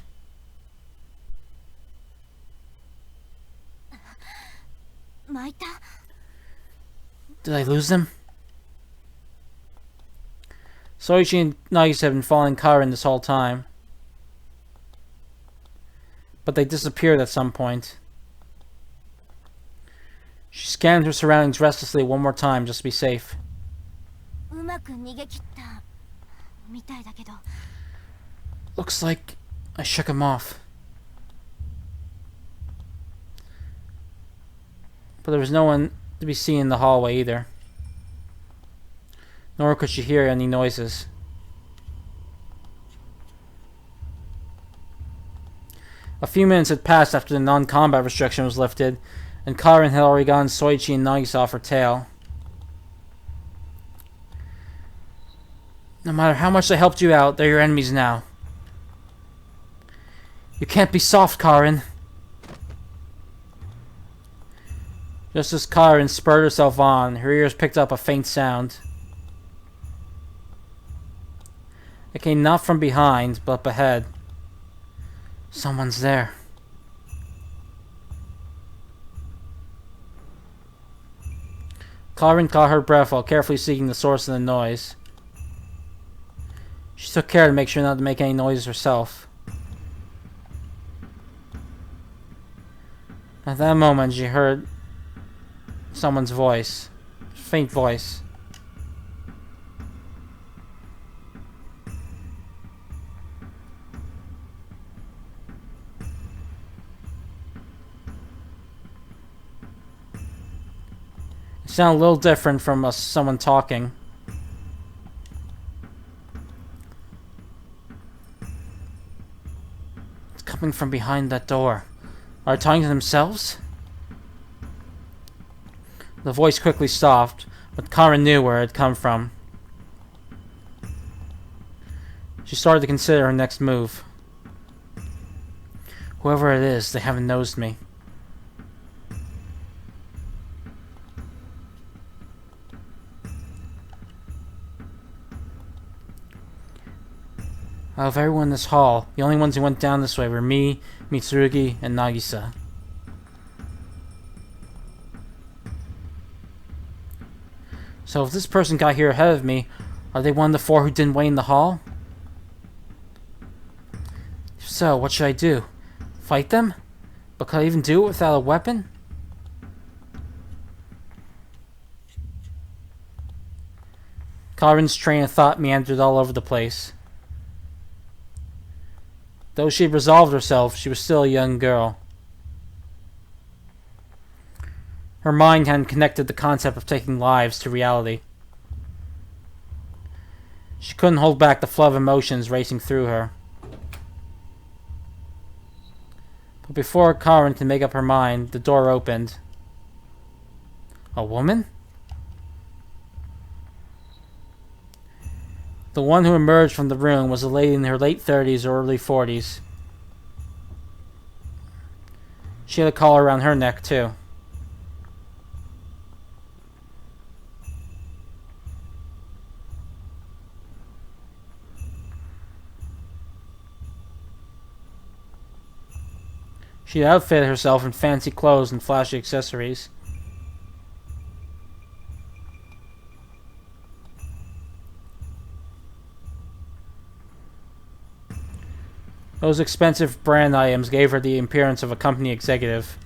巻いた。 Did I lose them? Soichi and Nagisa have been following Karin this whole time. But they disappeared at some point. She scanned her surroundings restlessly one more time just to be safe. うまく逃げ切ったみたいだけど。 Looks like I shook him off. But there was no one to be seen in the hallway either. Nor could she hear any noises. A few minutes had passed after the non-combat restriction was lifted, and Karin had already gotten Soichi and Nagisa off her tail. No matter how much they helped you out, they're your enemies now. You can't be soft, Karin. Just as Karin spurred herself on, her ears picked up a faint sound. It came not from behind, but up ahead. Someone's there. Karin caught her breath while carefully seeking the source of the noise. She took care to make sure not to make any noises herself. At that moment, she heard someone's voice. Faint voice. It sounded a little different from someone talking. It's coming from behind that door. Are they talking to themselves? The voice quickly stopped, but Karen knew where it had come from. She started to consider her next move. Whoever it is, they haven't nosed me. Out of everyone in this hall, the only ones who went down this way were me, Mitsurugi, and Nagisa. So if this person got here ahead of me, are they one of the four who didn't wait in the hall? If so, what should I do? Fight them? But could I even do it without a weapon? Karin's train of thought meandered all over the place. Though she had resolved herself, she was still a young girl. Her mind hadn't connected the concept of taking lives to reality. She couldn't hold back the flood of emotions racing through her. But before Karin could make up her mind, the door opened. A woman? The one who emerged from the room was a lady in her late 30s or early 40s. She had a collar around her neck, too. She outfitted herself in fancy clothes and flashy accessories. Those expensive brand items gave her the appearance of a company executive.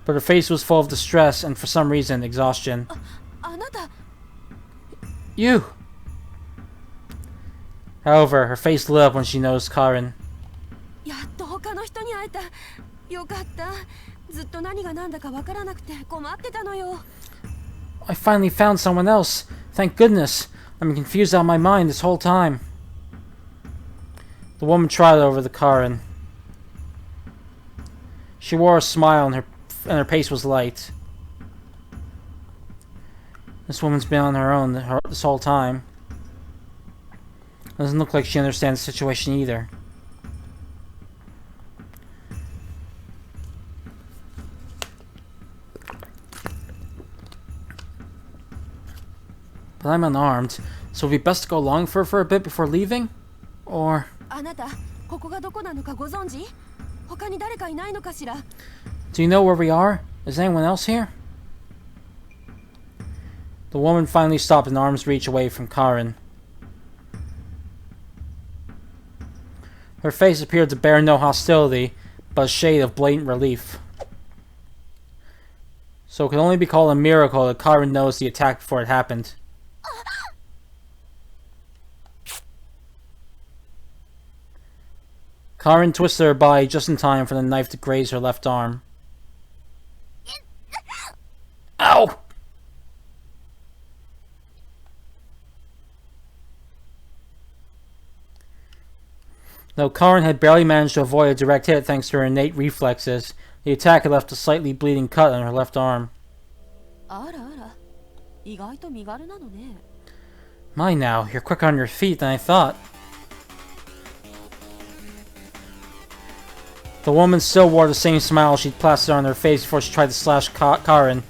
But her face was full of distress and, for some reason, exhaustion. You! However, her face lit up when she noticed Karin. I finally found someone else. Thank goodness. I've been confused out of my mind this whole time. The woman trotted over to Karin. She wore a smile and her pace was light. This woman's been on her own this whole time. Doesn't look like she understands the situation either. But I'm unarmed, so it would be best to go along for a bit before leaving? Or... Do you know where we are? Is anyone else here? The woman finally stopped an arm's reach away from Karin. Her face appeared to bear no hostility, but a shade of blatant relief. So it could only be called a miracle that Karin noticed the attack before it happened. Karin twisted her body just in time for the knife to graze her left arm. Ow! Though Karin had barely managed to avoid a direct hit thanks to her innate reflexes, the attack had left a slightly bleeding cut on her left arm. My now, you're quicker on your feet than I thought. The woman still wore the same smile she'd plastered on her face before she tried to slash Karin.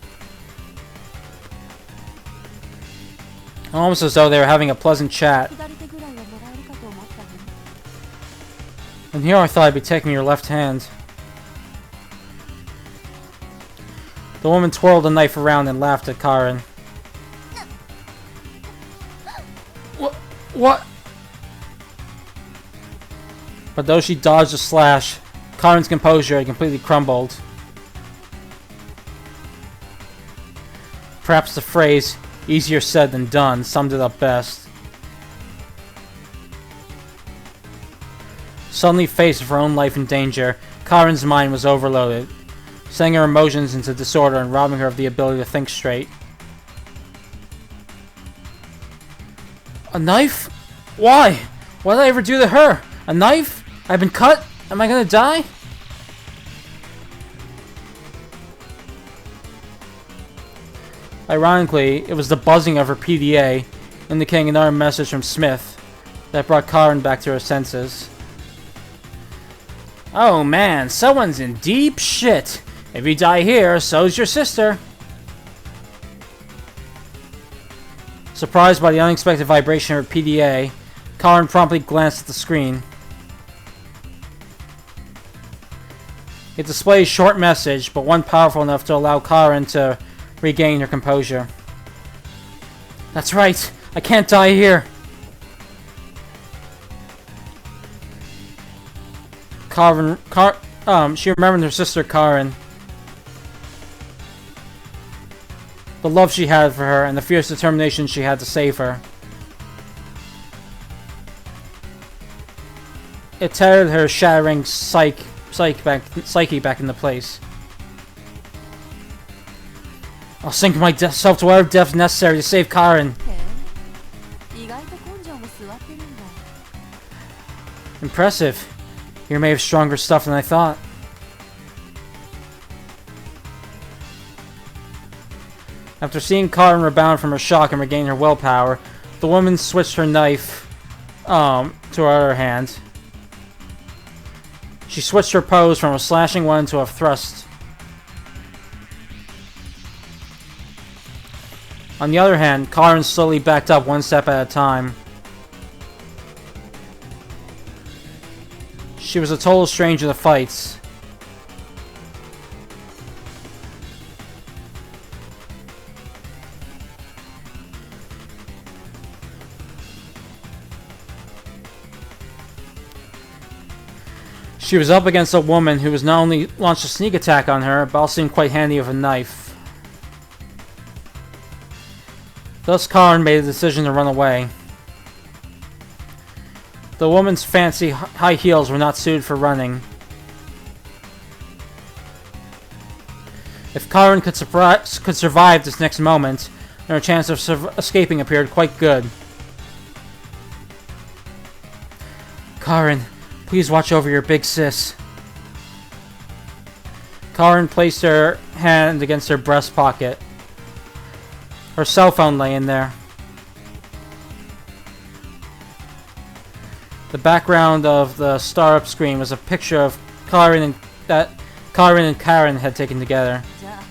Almost as though they were having a pleasant chat. And here I thought I'd be taking your left hand. The woman twirled the knife around and laughed at Karin. What? But though she dodged the slash, Karin's composure had completely crumbled. Perhaps the phrase, easier said than done, summed it up best. Suddenly faced with her own life in danger, Karin's mind was overloaded, sending her emotions into disorder and robbing her of the ability to think straight. A knife? Why? What did I ever do to her? A knife? I've been cut? Am I gonna die? Ironically, it was the buzzing of her PDA, indicating another message from Smith, that brought Karin back to her senses. Oh man, someone's in deep shit. If you die here, so's your sister. Surprised by the unexpected vibration of her PDA, Karin promptly glanced at the screen. It displays a short message, but one powerful enough to allow Karin to regain her composure. That's right, I can't die here. She remembered her sister Karin. The love she had for her and the fierce determination she had to save her. It tethered her shattering psyche back into place. I'll sink myself to whatever depth necessary to save Karin. 意外と根性も座ってるんだ。 Impressive. You're made of stronger stuff than I thought. After seeing Karin rebound from her shock and regain her willpower, the woman switched her knife to her other hand. She switched her pose from a slashing one to a thrust. On the other hand, Karin slowly backed up one step at a time. She was a total stranger to fights. She was up against a woman who was not only launched a sneak attack on her, but also seemed quite handy with a knife. Thus, Karin made a decision to run away. The woman's fancy high heels were not suited for running. If Karin could survive this next moment, then her chance of escaping appeared quite good. Karin, please watch over your big sis. Karin placed her hand against her breast pocket. Her cell phone lay in there. The background of the startup screen was a picture of Karin and Karen had taken together. じゃあ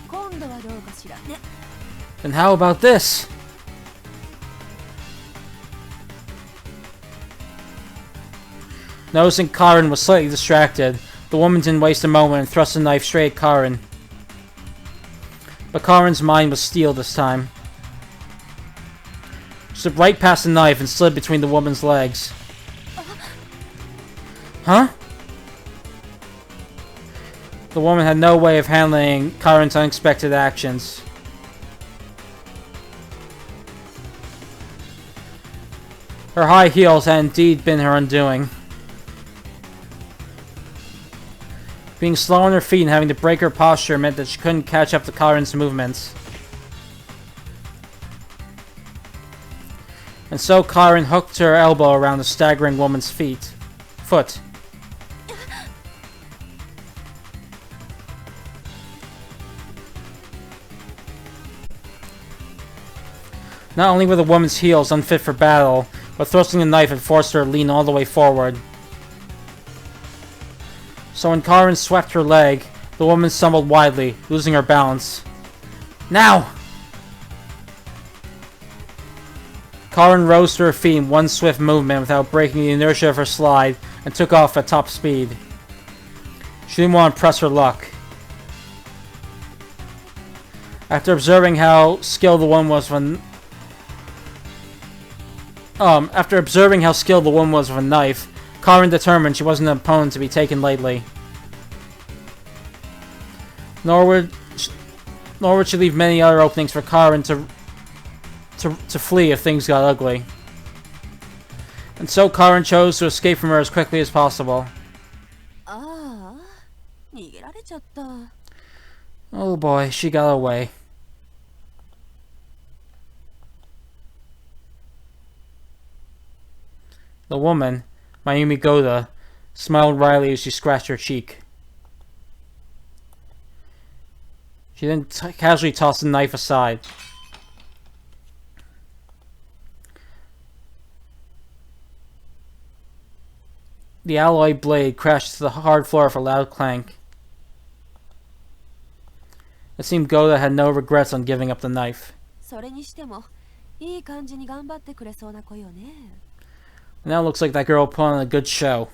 今度はどうかしら。 Then how about this? Noticing Karin was slightly distracted, the woman didn't waste a moment and thrust a knife straight at Karin. But Karin's mind was steel this time. She slipped right past the knife and slid between the woman's legs. Huh? The woman had no way of handling Karin's unexpected actions. Her high heels had indeed been her undoing. Being slow on her feet and having to break her posture meant that she couldn't catch up to Karin's movements. And so Karin hooked her elbow around the staggering woman's foot. Not only were the woman's heels unfit for battle, but thrusting the knife had forced her to lean all the way forward. So when Karin swept her leg, the woman stumbled widely, losing her balance. Now! Karin rose to her feet in one swift movement without breaking the inertia of her slide and took off at top speed. She didn't want to press her luck. After observing how skilled the woman was with a knife, Karin determined she wasn't an opponent to be taken lightly. Nor nor would she leave many other openings for Karin to flee if things got ugly. And so Karin chose to escape from her as quickly as possible. ああ、逃げられちゃった。 Oh boy, she got away. The woman, Mayumi Goda, smiled wryly as she scratched her cheek. She then casually tossed the knife aside. The alloy blade crashed to the hard floor with a loud clank. It seemed Goda had no regrets on giving up the knife. それにしてもいい感じに頑張ってくれそうな子よね。 Now it looks like that girl put on a good show.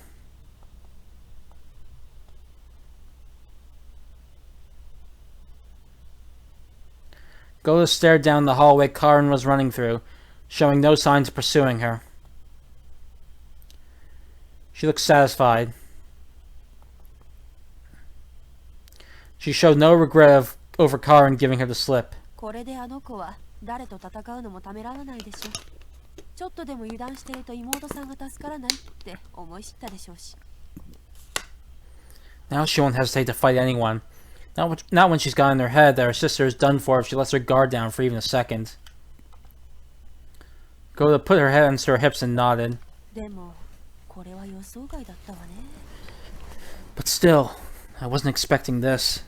Goda stared down the hallway Karin was running through, showing no signs of pursuing her. She looked satisfied. She showed no regret over Karin giving her the slip. これであの子は誰と戦うのもためらわないでしょ。ちょっとでも油断してると妹さんが助からないって思い知ったでしょうし。 Now she won't hesitate to fight anyone. Not when she's got in her head that her sister is done for if she lets her guard down for even a second. Goda put her hands to her hips and nodded. でもこれは予想外だったわね。 But still, I wasn't expecting this.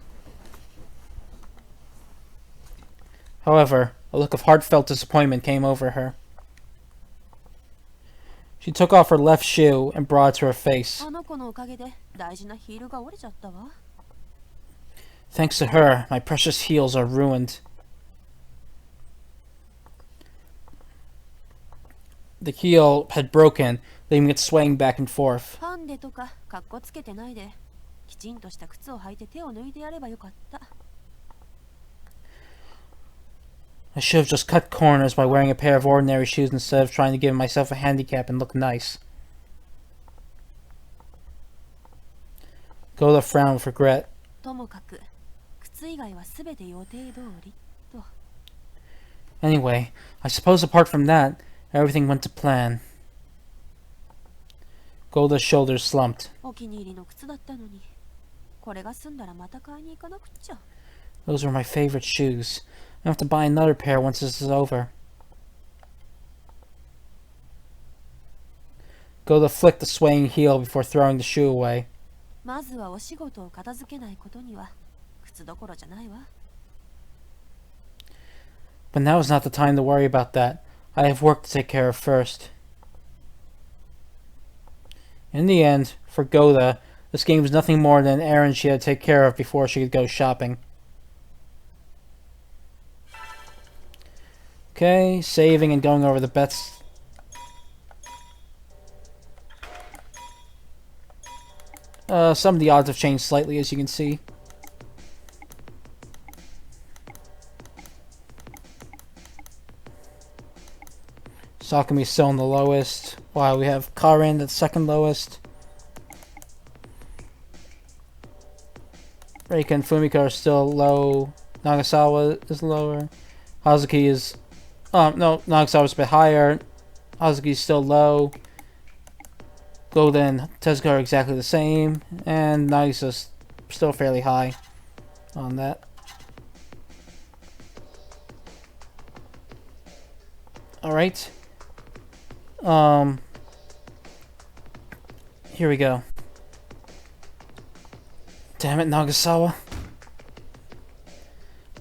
However, a look of heartfelt disappointment came over her. She took off her left shoe and brought it to her face. あの子のおかげで大事なヒールが折れちゃったわ。 Thanks to her, my precious heels are ruined. The heel had broken, leaving it swaying back and forth. ファンデとかカッコつけてないで、きちんとした靴を履いて手を抜いてやればよかった。 I should have just cut corners by wearing a pair of ordinary shoes instead of trying to give myself a handicap and look nice. Goda frowned with regret. ともかく靴以外はすべて予定通りと。 Anyway, I suppose apart from that, everything went to plan. Golda's shoulders slumped. お気に入りの靴だったのに、これが済んだらまた買いに行かなくっちゃ。 Those were my favorite shoes. I have to buy another pair once this is over. Goda flicked the swaying heel before throwing the shoe away. まずはお仕事を片付けないことには靴どころじゃないわ。 But now is not the time to worry about that. I have work to take care of first. In the end, for Goda, this game was nothing more than an errand she had to take care of before she could go shopping. Okay, saving and going over the bets. Some of the odds have changed slightly, as you can see. Sakumi's still on the lowest, while we have Karin at second lowest. Reika and Fumika are still low. Nagasawa is lower. Hazuki is... no, Nagasawa's a bit higher. Hazuki's still low. Goda and Tezuka are exactly the same. And Nagisa's still fairly high on that. Alright. Here we go. Damn it, Nagasawa.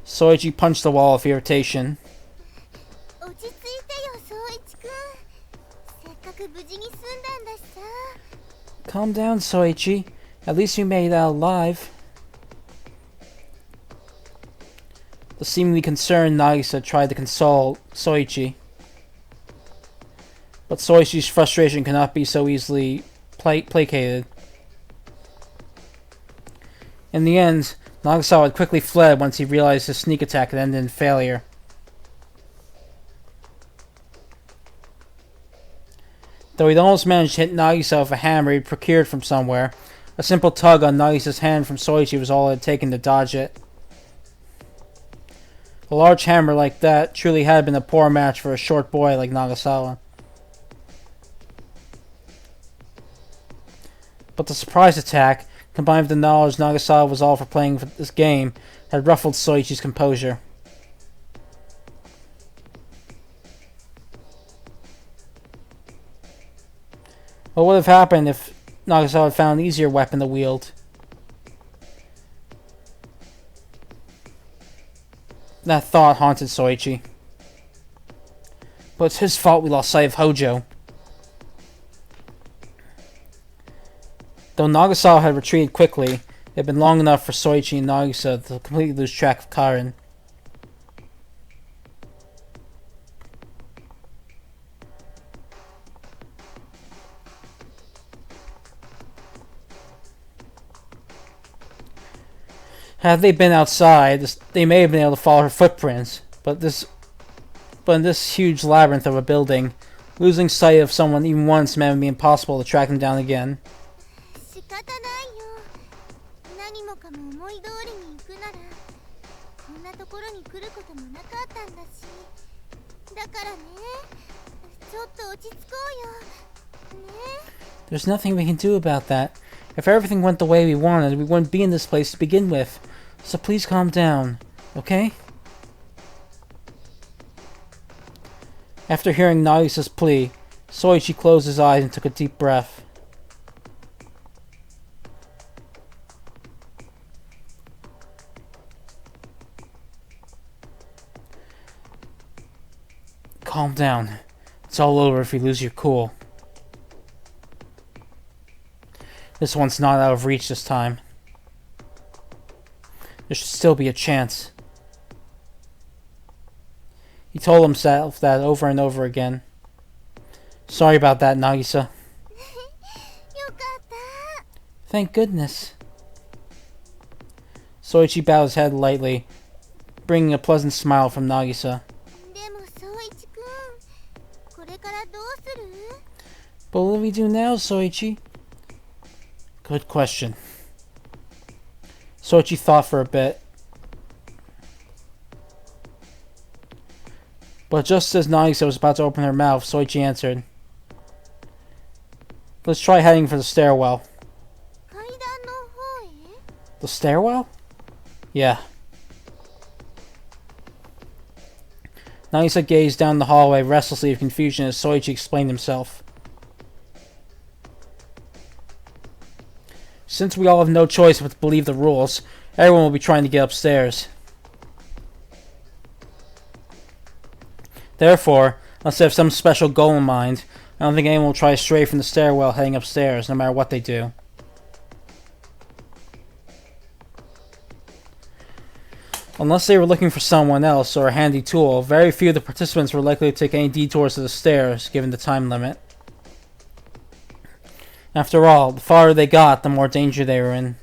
Soichi punched the wall of irritation. 落ち着いてよ、宗一くん。せっかく無事に済んだんだしさ。 Calm down, Soichi. At least you made it out alive. The seemingly concerned Nagisa tried to console Soichi. But Soichi's frustration could not be so easily placated. In the end, Nagasawa had quickly fled once he realized his sneak attack had ended in failure. Though he'd almost managed to hit Nagisa with a hammer he'd procured from somewhere, a simple tug on Nagisa's hand from Soichi was all it had taken to dodge it. A large hammer like that truly had been a poor match for a short boy like Nagasawa. But the surprise attack, combined with the knowledge Nagasawa was all for playing for this game, had ruffled Soichi's composure. What would have happened if Nagasawa had found an easier weapon to wield? That thought haunted Soichi. But it's his fault we lost sight of Hojo. Though Nagasawa had retreated quickly, it had been long enough for Soichi and Nagisa to completely lose track of Karin. Had they been outside, they may have been able to follow her footprints, but in this huge labyrinth of a building, losing sight of someone even once may be impossible to track them down again. 仕方ないよ。何もかも思い通りに行くなら、こんなところに来ることもなかったんだし。だからね、ちょっと落ち着こうよ。ね。There's nothing we can do about that. If everything went the way we wanted, we wouldn't be in this place to begin with. So please calm down, okay? After hearing Nagisa's plea, Soichi closed his eyes and took a deep breath. Calm down. It's all over if you lose your cool. This one's not out of reach this time. There should still be a chance. He told himself that over and over again. Sorry about that, Nagisa. Thank goodness. Soichi bowed his head lightly, bringing a pleasant smile from Nagisa. But what do we do now, Soichi? Good question. Soichi thought for a bit. But just as Nagisa was about to open her mouth, Soichi answered. Let's try heading for the stairwell. The stairwell? Yeah. Nagisa gazed down the hallway restlessly with confusion as Soichi explained himself. Since we all have no choice but to believe the rules, everyone will be trying to get upstairs. Therefore, unless they have some special goal in mind, I don't think anyone will try to stray from the stairwell heading upstairs, no matter what they do. Unless they were looking for someone else or a handy tool, very few of the participants were likely to take any detours to the stairs, given the time limit. After all, the farther they got, the more danger they were in.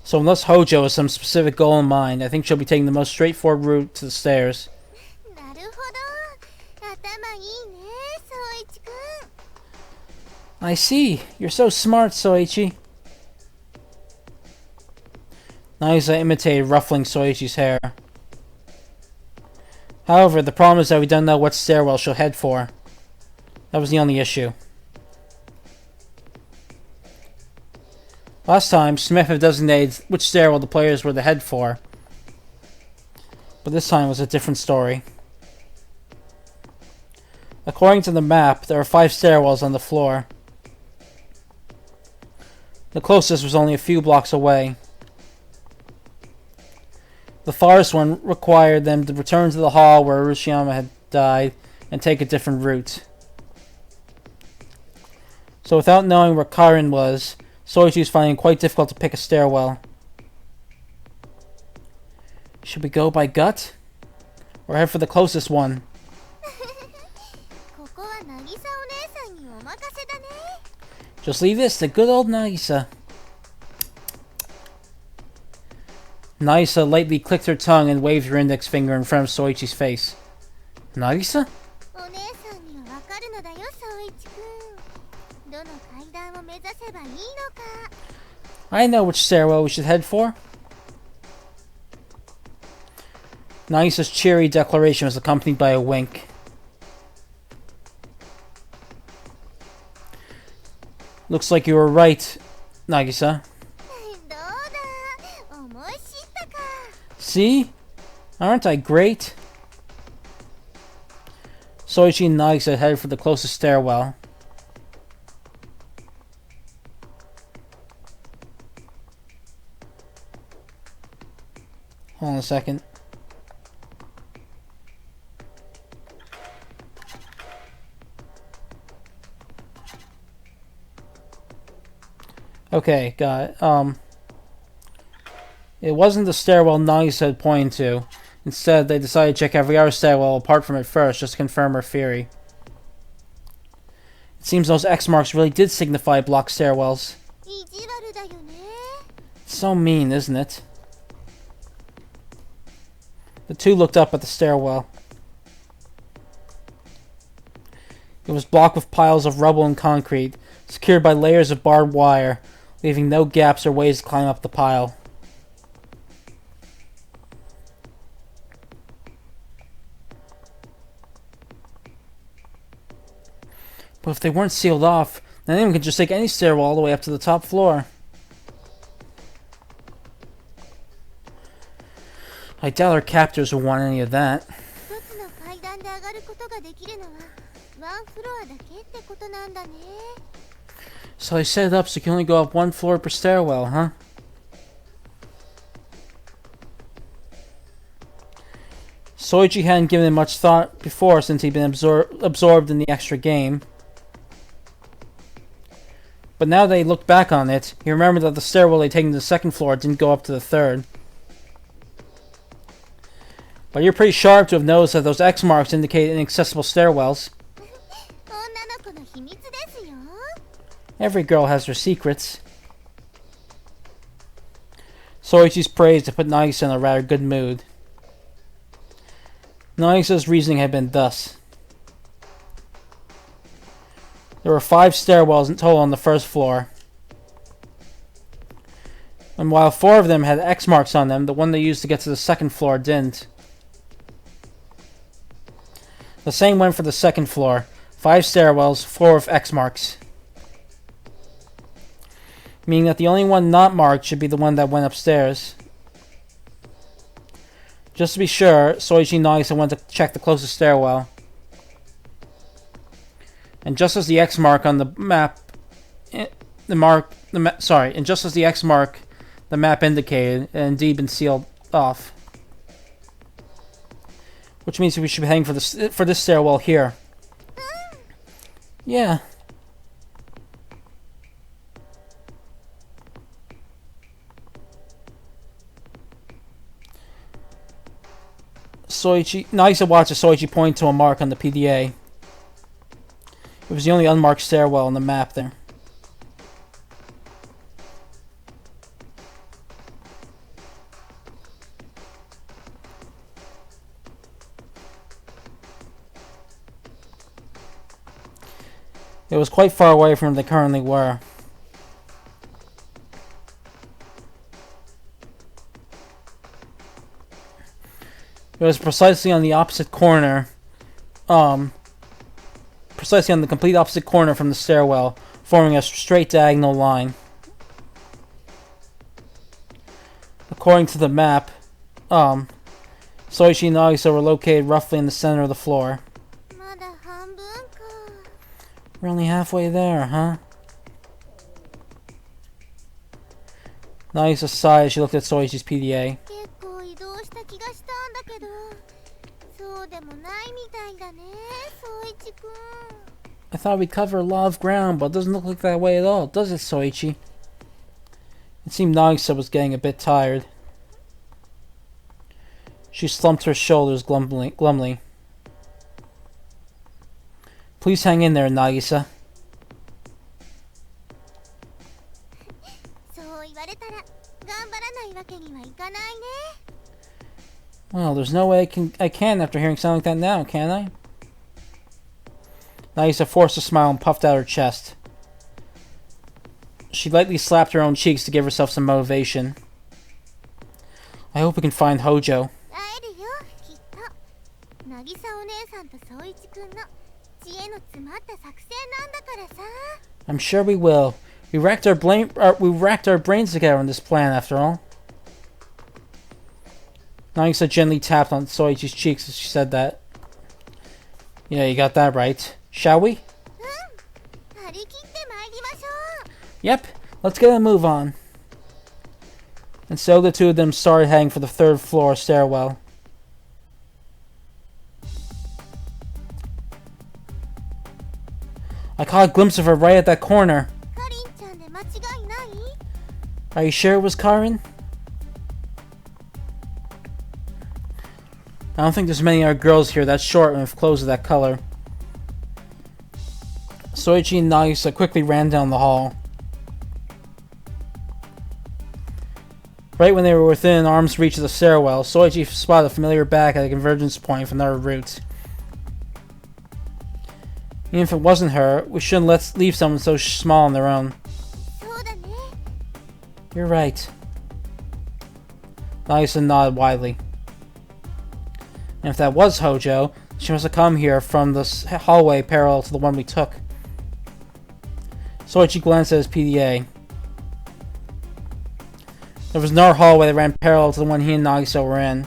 So unless Hojo has some specific goal in mind, I think she'll be taking the most straightforward route to the stairs. I see. You're so smart, Soichi. Nagisa imitated ruffling Soichi's hair. However, the problem is that we don't know what stairwell she'll head for. That was the only issue. Last time, Smith had designated which stairwell the players were to head for. But this time was a different story. According to the map, there are 5 stairwells on the floor. The closest was only a few blocks away. The farthest one required them to return to the hall where Urashiyama had died and take a different route. So without knowing where Karin was, Soichi was finding it quite difficult to pick a stairwell. Should we go by gut? Or head for the closest one? Just leave this to good old Nagisa. Nagisa lightly clicked her tongue and waved her index finger in front of Soichi's face. Nagisa? I know which stairwell we should head for. Nagisa's cheery declaration was accompanied by a wink. Looks like you were right, Nagisa. どうだ思い知ったか See? Aren't I great? Soichi and Nagisa headed for the closest stairwell. Hold on a second. Okay, got it. It wasn't the stairwell Nagisa had pointed to. Instead, they decided to check every other stairwell apart from it first, just to confirm her theory. It seems those X marks really did signify blocked stairwells. 意地悪だよね It's so mean, isn't it? The two looked up at the stairwell. It was blocked with piles of rubble and concrete, secured by layers of barbed wire, leaving no gaps or ways to climb up the pile. But if they weren't sealed off, then anyone could just take any stairwell all the way up to the top floor. I doubt our captors would want any of that. 一つの階段で上がることができるのはワンフロアだけってことなんだね So they set it up so you can only go up one floor per stairwell, huh? Soichi hadn't given it much thought before since he'd been absorbed in the extra game. But now that he looked back on it, he remembered that the stairwell they'd taken to the second floor didn't go up to the third. But you're pretty sharp to have noticed that those X marks indicate inaccessible stairwells. 女の子の秘密ですよ Every girl has her secrets. Soichi's praise had put Nagisa in a rather good mood. Nagisa's reasoning had been thus. There were 5 stairwells in total on the first floor. And while 4 of them had X marks on them, the one they used to get to the second floor didn't. The same went for the second floor. 5 stairwells, 4 with X marks. Meaning that the only one not marked should be the one that went upstairs. Just to be sure, Soichi and Nagisa went to check the closest stairwell. And just as the X mark on the map, just as the X mark the map indicated, it had indeed been sealed off. Which means we should be heading for this stairwell here. Yeah. Nagisa watched as Soichi point to a mark on the PDA. It was the only unmarked stairwell on the map there. It was quite far away from where they currently were. It was precisely on the opposite corner, precisely on the complete opposite corner from the stairwell, forming a straight diagonal line. According to the map, Soichi and Nagisa were located roughly in the center of the floor. まだ半分か We're only halfway there, huh? Nagisa sighed as she looked at Soichi's PDA. 結構移動した気がしたんだけどそうでもないみたいだね宗一くん I thought we'd cover a lot of ground, but it doesn't look like that way at all, does it, Soichi? It seemed Nagisa was getting a bit tired. She slumped her shoulders glumly. Please hang in there, Nagisa. そう言われたら頑張らないわけにはいかないね Well, there's no way I can after hearing something like that now, can I? Nagisa forced a smile and puffed out her chest. She lightly slapped her own cheeks to give herself some motivation. I hope we can find Hojo. 会えるよき総一くんの知恵の詰まった作戦なんだからさ。 I'm sure we will. We racked our brains together on this plan, after all. Nagisa gently tapped on Soichi's cheeks as she said that. Yeah, you got that right. Shall we? 張り切ってまいりましょう。 Yep, let's get a move on. And so the two of them started heading for the third floor stairwell. I caught a glimpse of her right at that corner. かりんちゃんで間違いない？ Are you sure it was Karin? I don't think there's many other girls here that short and with clothes of that color. Soichi and Nagisa quickly ran down the hall. Right when they were within arm's reach of the stairwell, Soichi spotted a familiar back at a convergence point from another route. Even if it wasn't her, we shouldn't leave someone so small on their own. そうだね。 You're right. Nagisa nodded widely. And if that was Hojo, she must have come here from the hallway parallel to the one we took. Soichi glanced at his PDA. There was another hallway that ran parallel to the one he and Nagisa were in.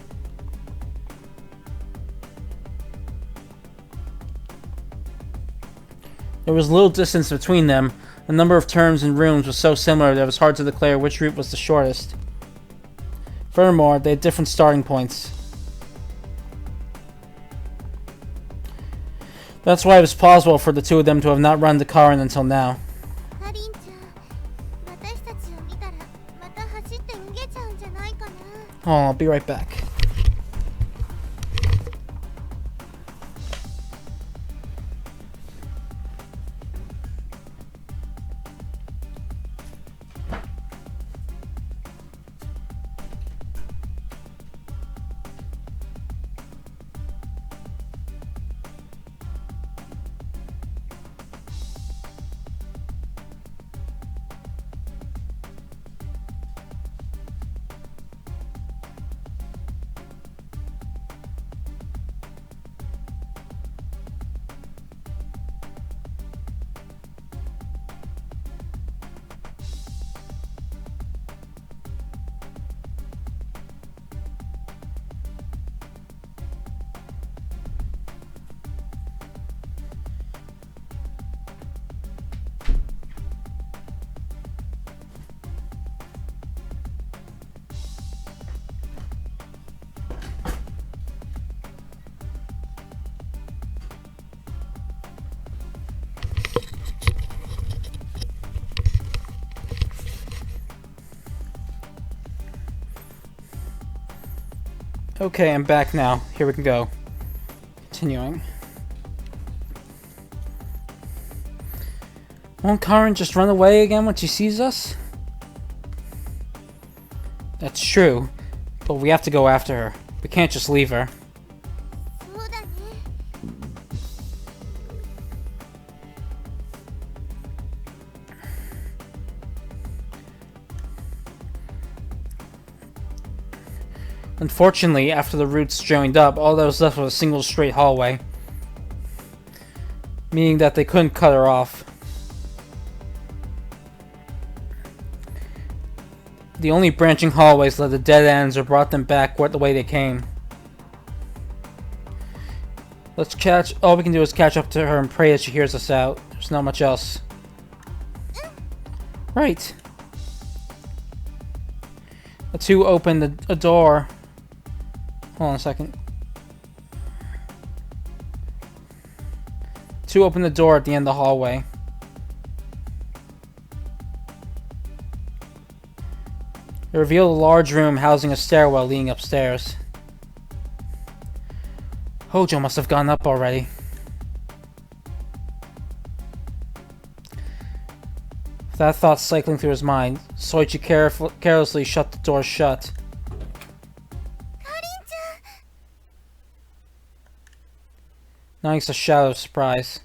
There was little distance between them. The number of turns and rooms was so similar that it was hard to declare which route was the shortest. Furthermore, they had different starting points. That's why it was plausible for the two of them to have not run to Karin until now. かりんちゃん、私たちを見たらまた走って逃げちゃうんじゃないかな。 Oh, I'll be right back. Okay, I'm back now. Here we can go. Continuing. Won't Karin just run away again when she sees us? That's true, but we have to go after her. We can't just leave her. そうだね。 Unfortunately, after the routes joined up, all that was left was a single straight hallway. Meaning that they couldn't cut her off. The only branching hallways led to dead ends or brought them back the way they came. All we can do is catch up to her and pray that she hears us out. There's not much else. Right. The two opened a door. Hold on a second. Two opened the door at the end of the hallway. It revealed a large room housing a stairwell leading upstairs. Hojo must have gone up already. With that thought cycling through his mind, Soichi carelessly shut the door shut. かりんちゃん。 Nagisa shouted of surprise.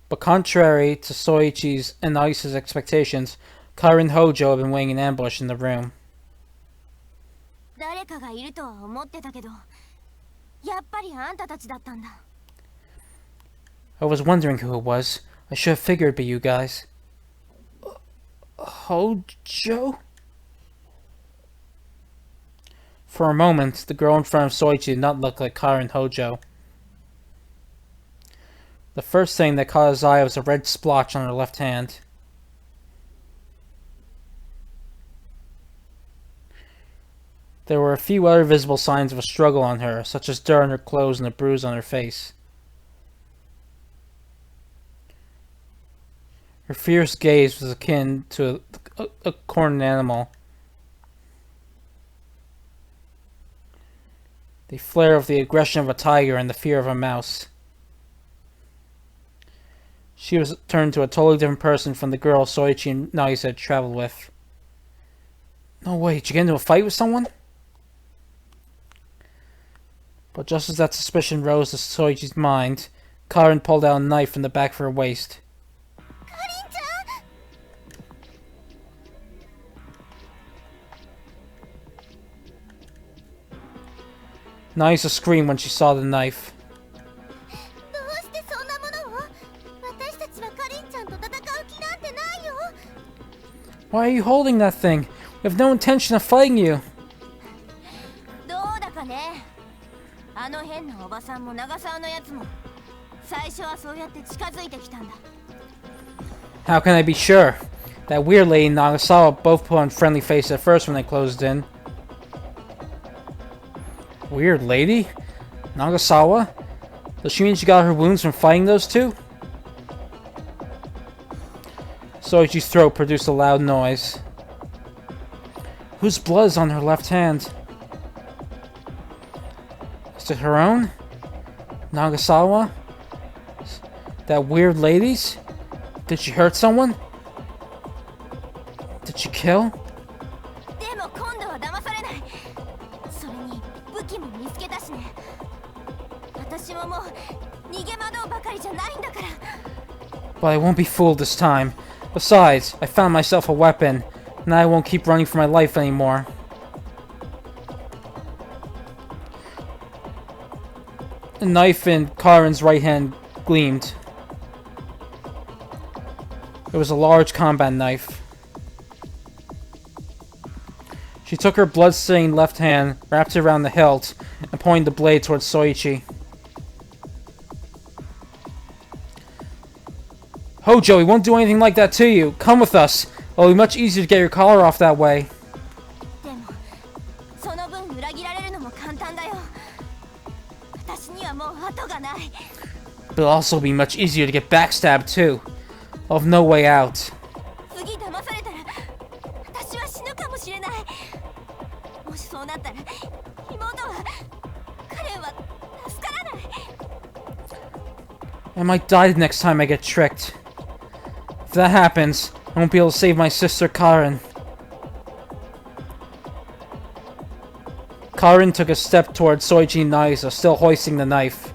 But contrary to Soichi's and Nagisa's expectations, Karin and Hojo had been waiting in ambush in the room. 誰かがいるとは思ってたけど、やっぱりあんたたちだったんだ。 I was wondering who it was. I should have figured it'd be you guys. Hojo? For a moment, the girl in front of Soichi did not look like Karen Hojo. The first thing that caught his eye was a red splotch on her left hand. There were a few other visible signs of a struggle on her, such as dirt on her clothes and a bruise on her face. Her fierce gaze was akin to a cornered animal. The flare of the aggression of a tiger and the fear of a mouse. She was turned to a totally different person from the girl Soichi and Nagisa had traveled with. No way, did you get into a fight with someone? But just as that suspicion rose to Soichi's mind, Karen pulled out a knife from the back of her waist. Nagisa screamed when she saw the knife. Why are you holding that thing? We have no intention of fighting you. どうだかね。あの変なおばさんも長沢のやつも最初はそうやって近づいてきたんだ。 How can I be sure? That weird lady and Nagasawa both put on friendly faces at first when they closed in. Weird lady? Nagasawa? Does she mean she got her wounds from fighting those two? Soichi's throat produced a loud noise. Whose blood is on her left hand? Is it her own? Nagasawa? That weird lady's? Did she hurt someone? Did she kill? でも今度は騙されない。それに武器も見つけたしね。私はもう逃げ惑うばかりじゃないんだから。 But I won't be fooled this time. Besides, I found myself a weapon, and I won't keep running for my life anymore. A knife in Karen's right hand gleamed. It was a large combat knife. She took her blood-stained left hand, wrapped it around the hilt, and pointed the blade towards Soichi. Hojo, he won't do anything like that to you. Come with us. It'll be much easier to get your collar off that way. でもその分裏切られるのも簡単だよ。私にはもう後がない。 But it'll also be much easier to get backstabbed too. I'll have no way out. 次騙されたら私は死ぬかもしれない。もしそうなったら妹は彼は助からない。 I might die the next time I get tricked. If that happens, I won't be able to save my sister Karen. Karen took a step towards Soichi and Nagisa, still hoisting the knife.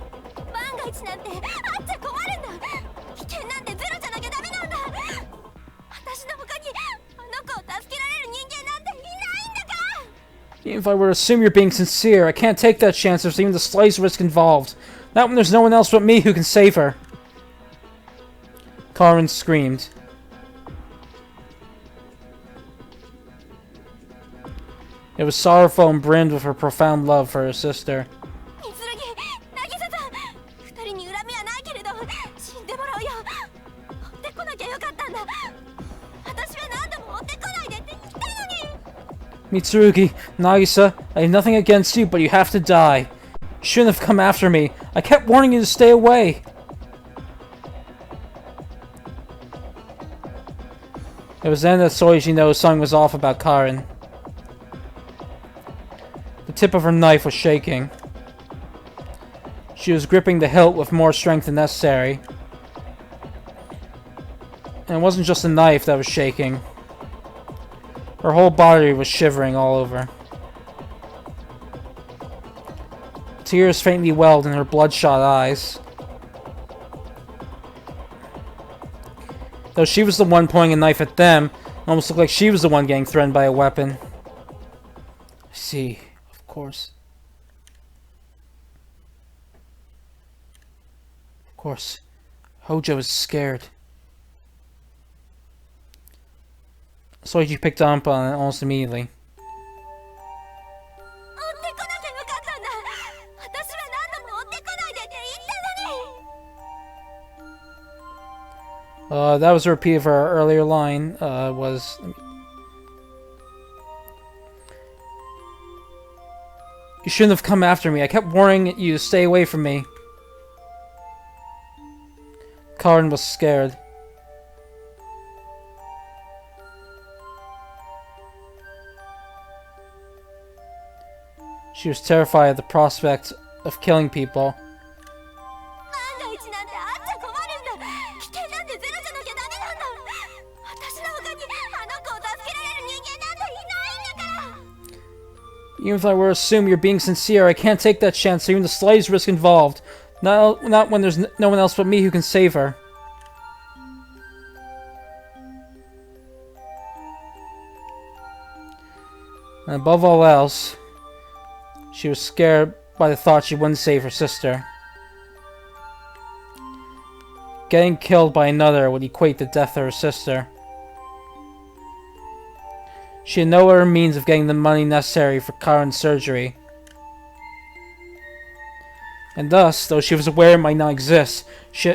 万が一なんてあっちゃ困るんだ。危険なんてゼロじゃなきゃダメなんだ。私の他にあの子を助けられる人間なんていないんだから。 Even if I were to assume you're being sincere, I can't take that chance. There's even the slightest risk involved. Not when there's no one else but me who can save her. Karen screamed. It was sorrowful and brimmed with her profound love for her sister. 三剣、渚さん、二人に恨みはないけれど、死んでもらうよ。追ってこなきゃよかったんだ。私は何度も追ってこないでって言ったのに。 Mitsurugi, Nagisa, I have nothing against you, but you have to die. You shouldn't have come after me. I kept warning you to stay away. It was then that Soichi knew something was off about Karen. The tip of her knife was shaking. She was gripping the hilt with more strength than necessary. And it wasn't just the knife that was shaking. Her whole body was shivering all over. Tears faintly welled in her bloodshot eyes. Though she was the one pointing a knife at them, it almost looked like she was the one getting threatened by a weapon. I see, of course. course, Hojo is scared. Soichi picked up on it almost immediately. 追ってこなきゃよかったんだ。私は何度も追ってこないでって言ったのに。 That was a repeat of her earlier line, was... You shouldn't have come after me. I kept warning you to stay away from me. Karin was scared. She was terrified at the prospect of killing people. 万が一なんてあっちゃ困るんだ。危険なんてゼロじゃなきゃダメなんだ。私の他にあの子を助けられる人間なんていないんだから。 Even if I were to assume you're being sincere, I can't take that chance, even the slightest risk involved. Not when there's no one else but me who can save her. And above all else, she was scared by the thought she wouldn't save her sister. Getting killed by another would equate the death of her sister. She had no other means of getting the money necessary for Karen's surgery. And thus, though she was aware it might not exist, she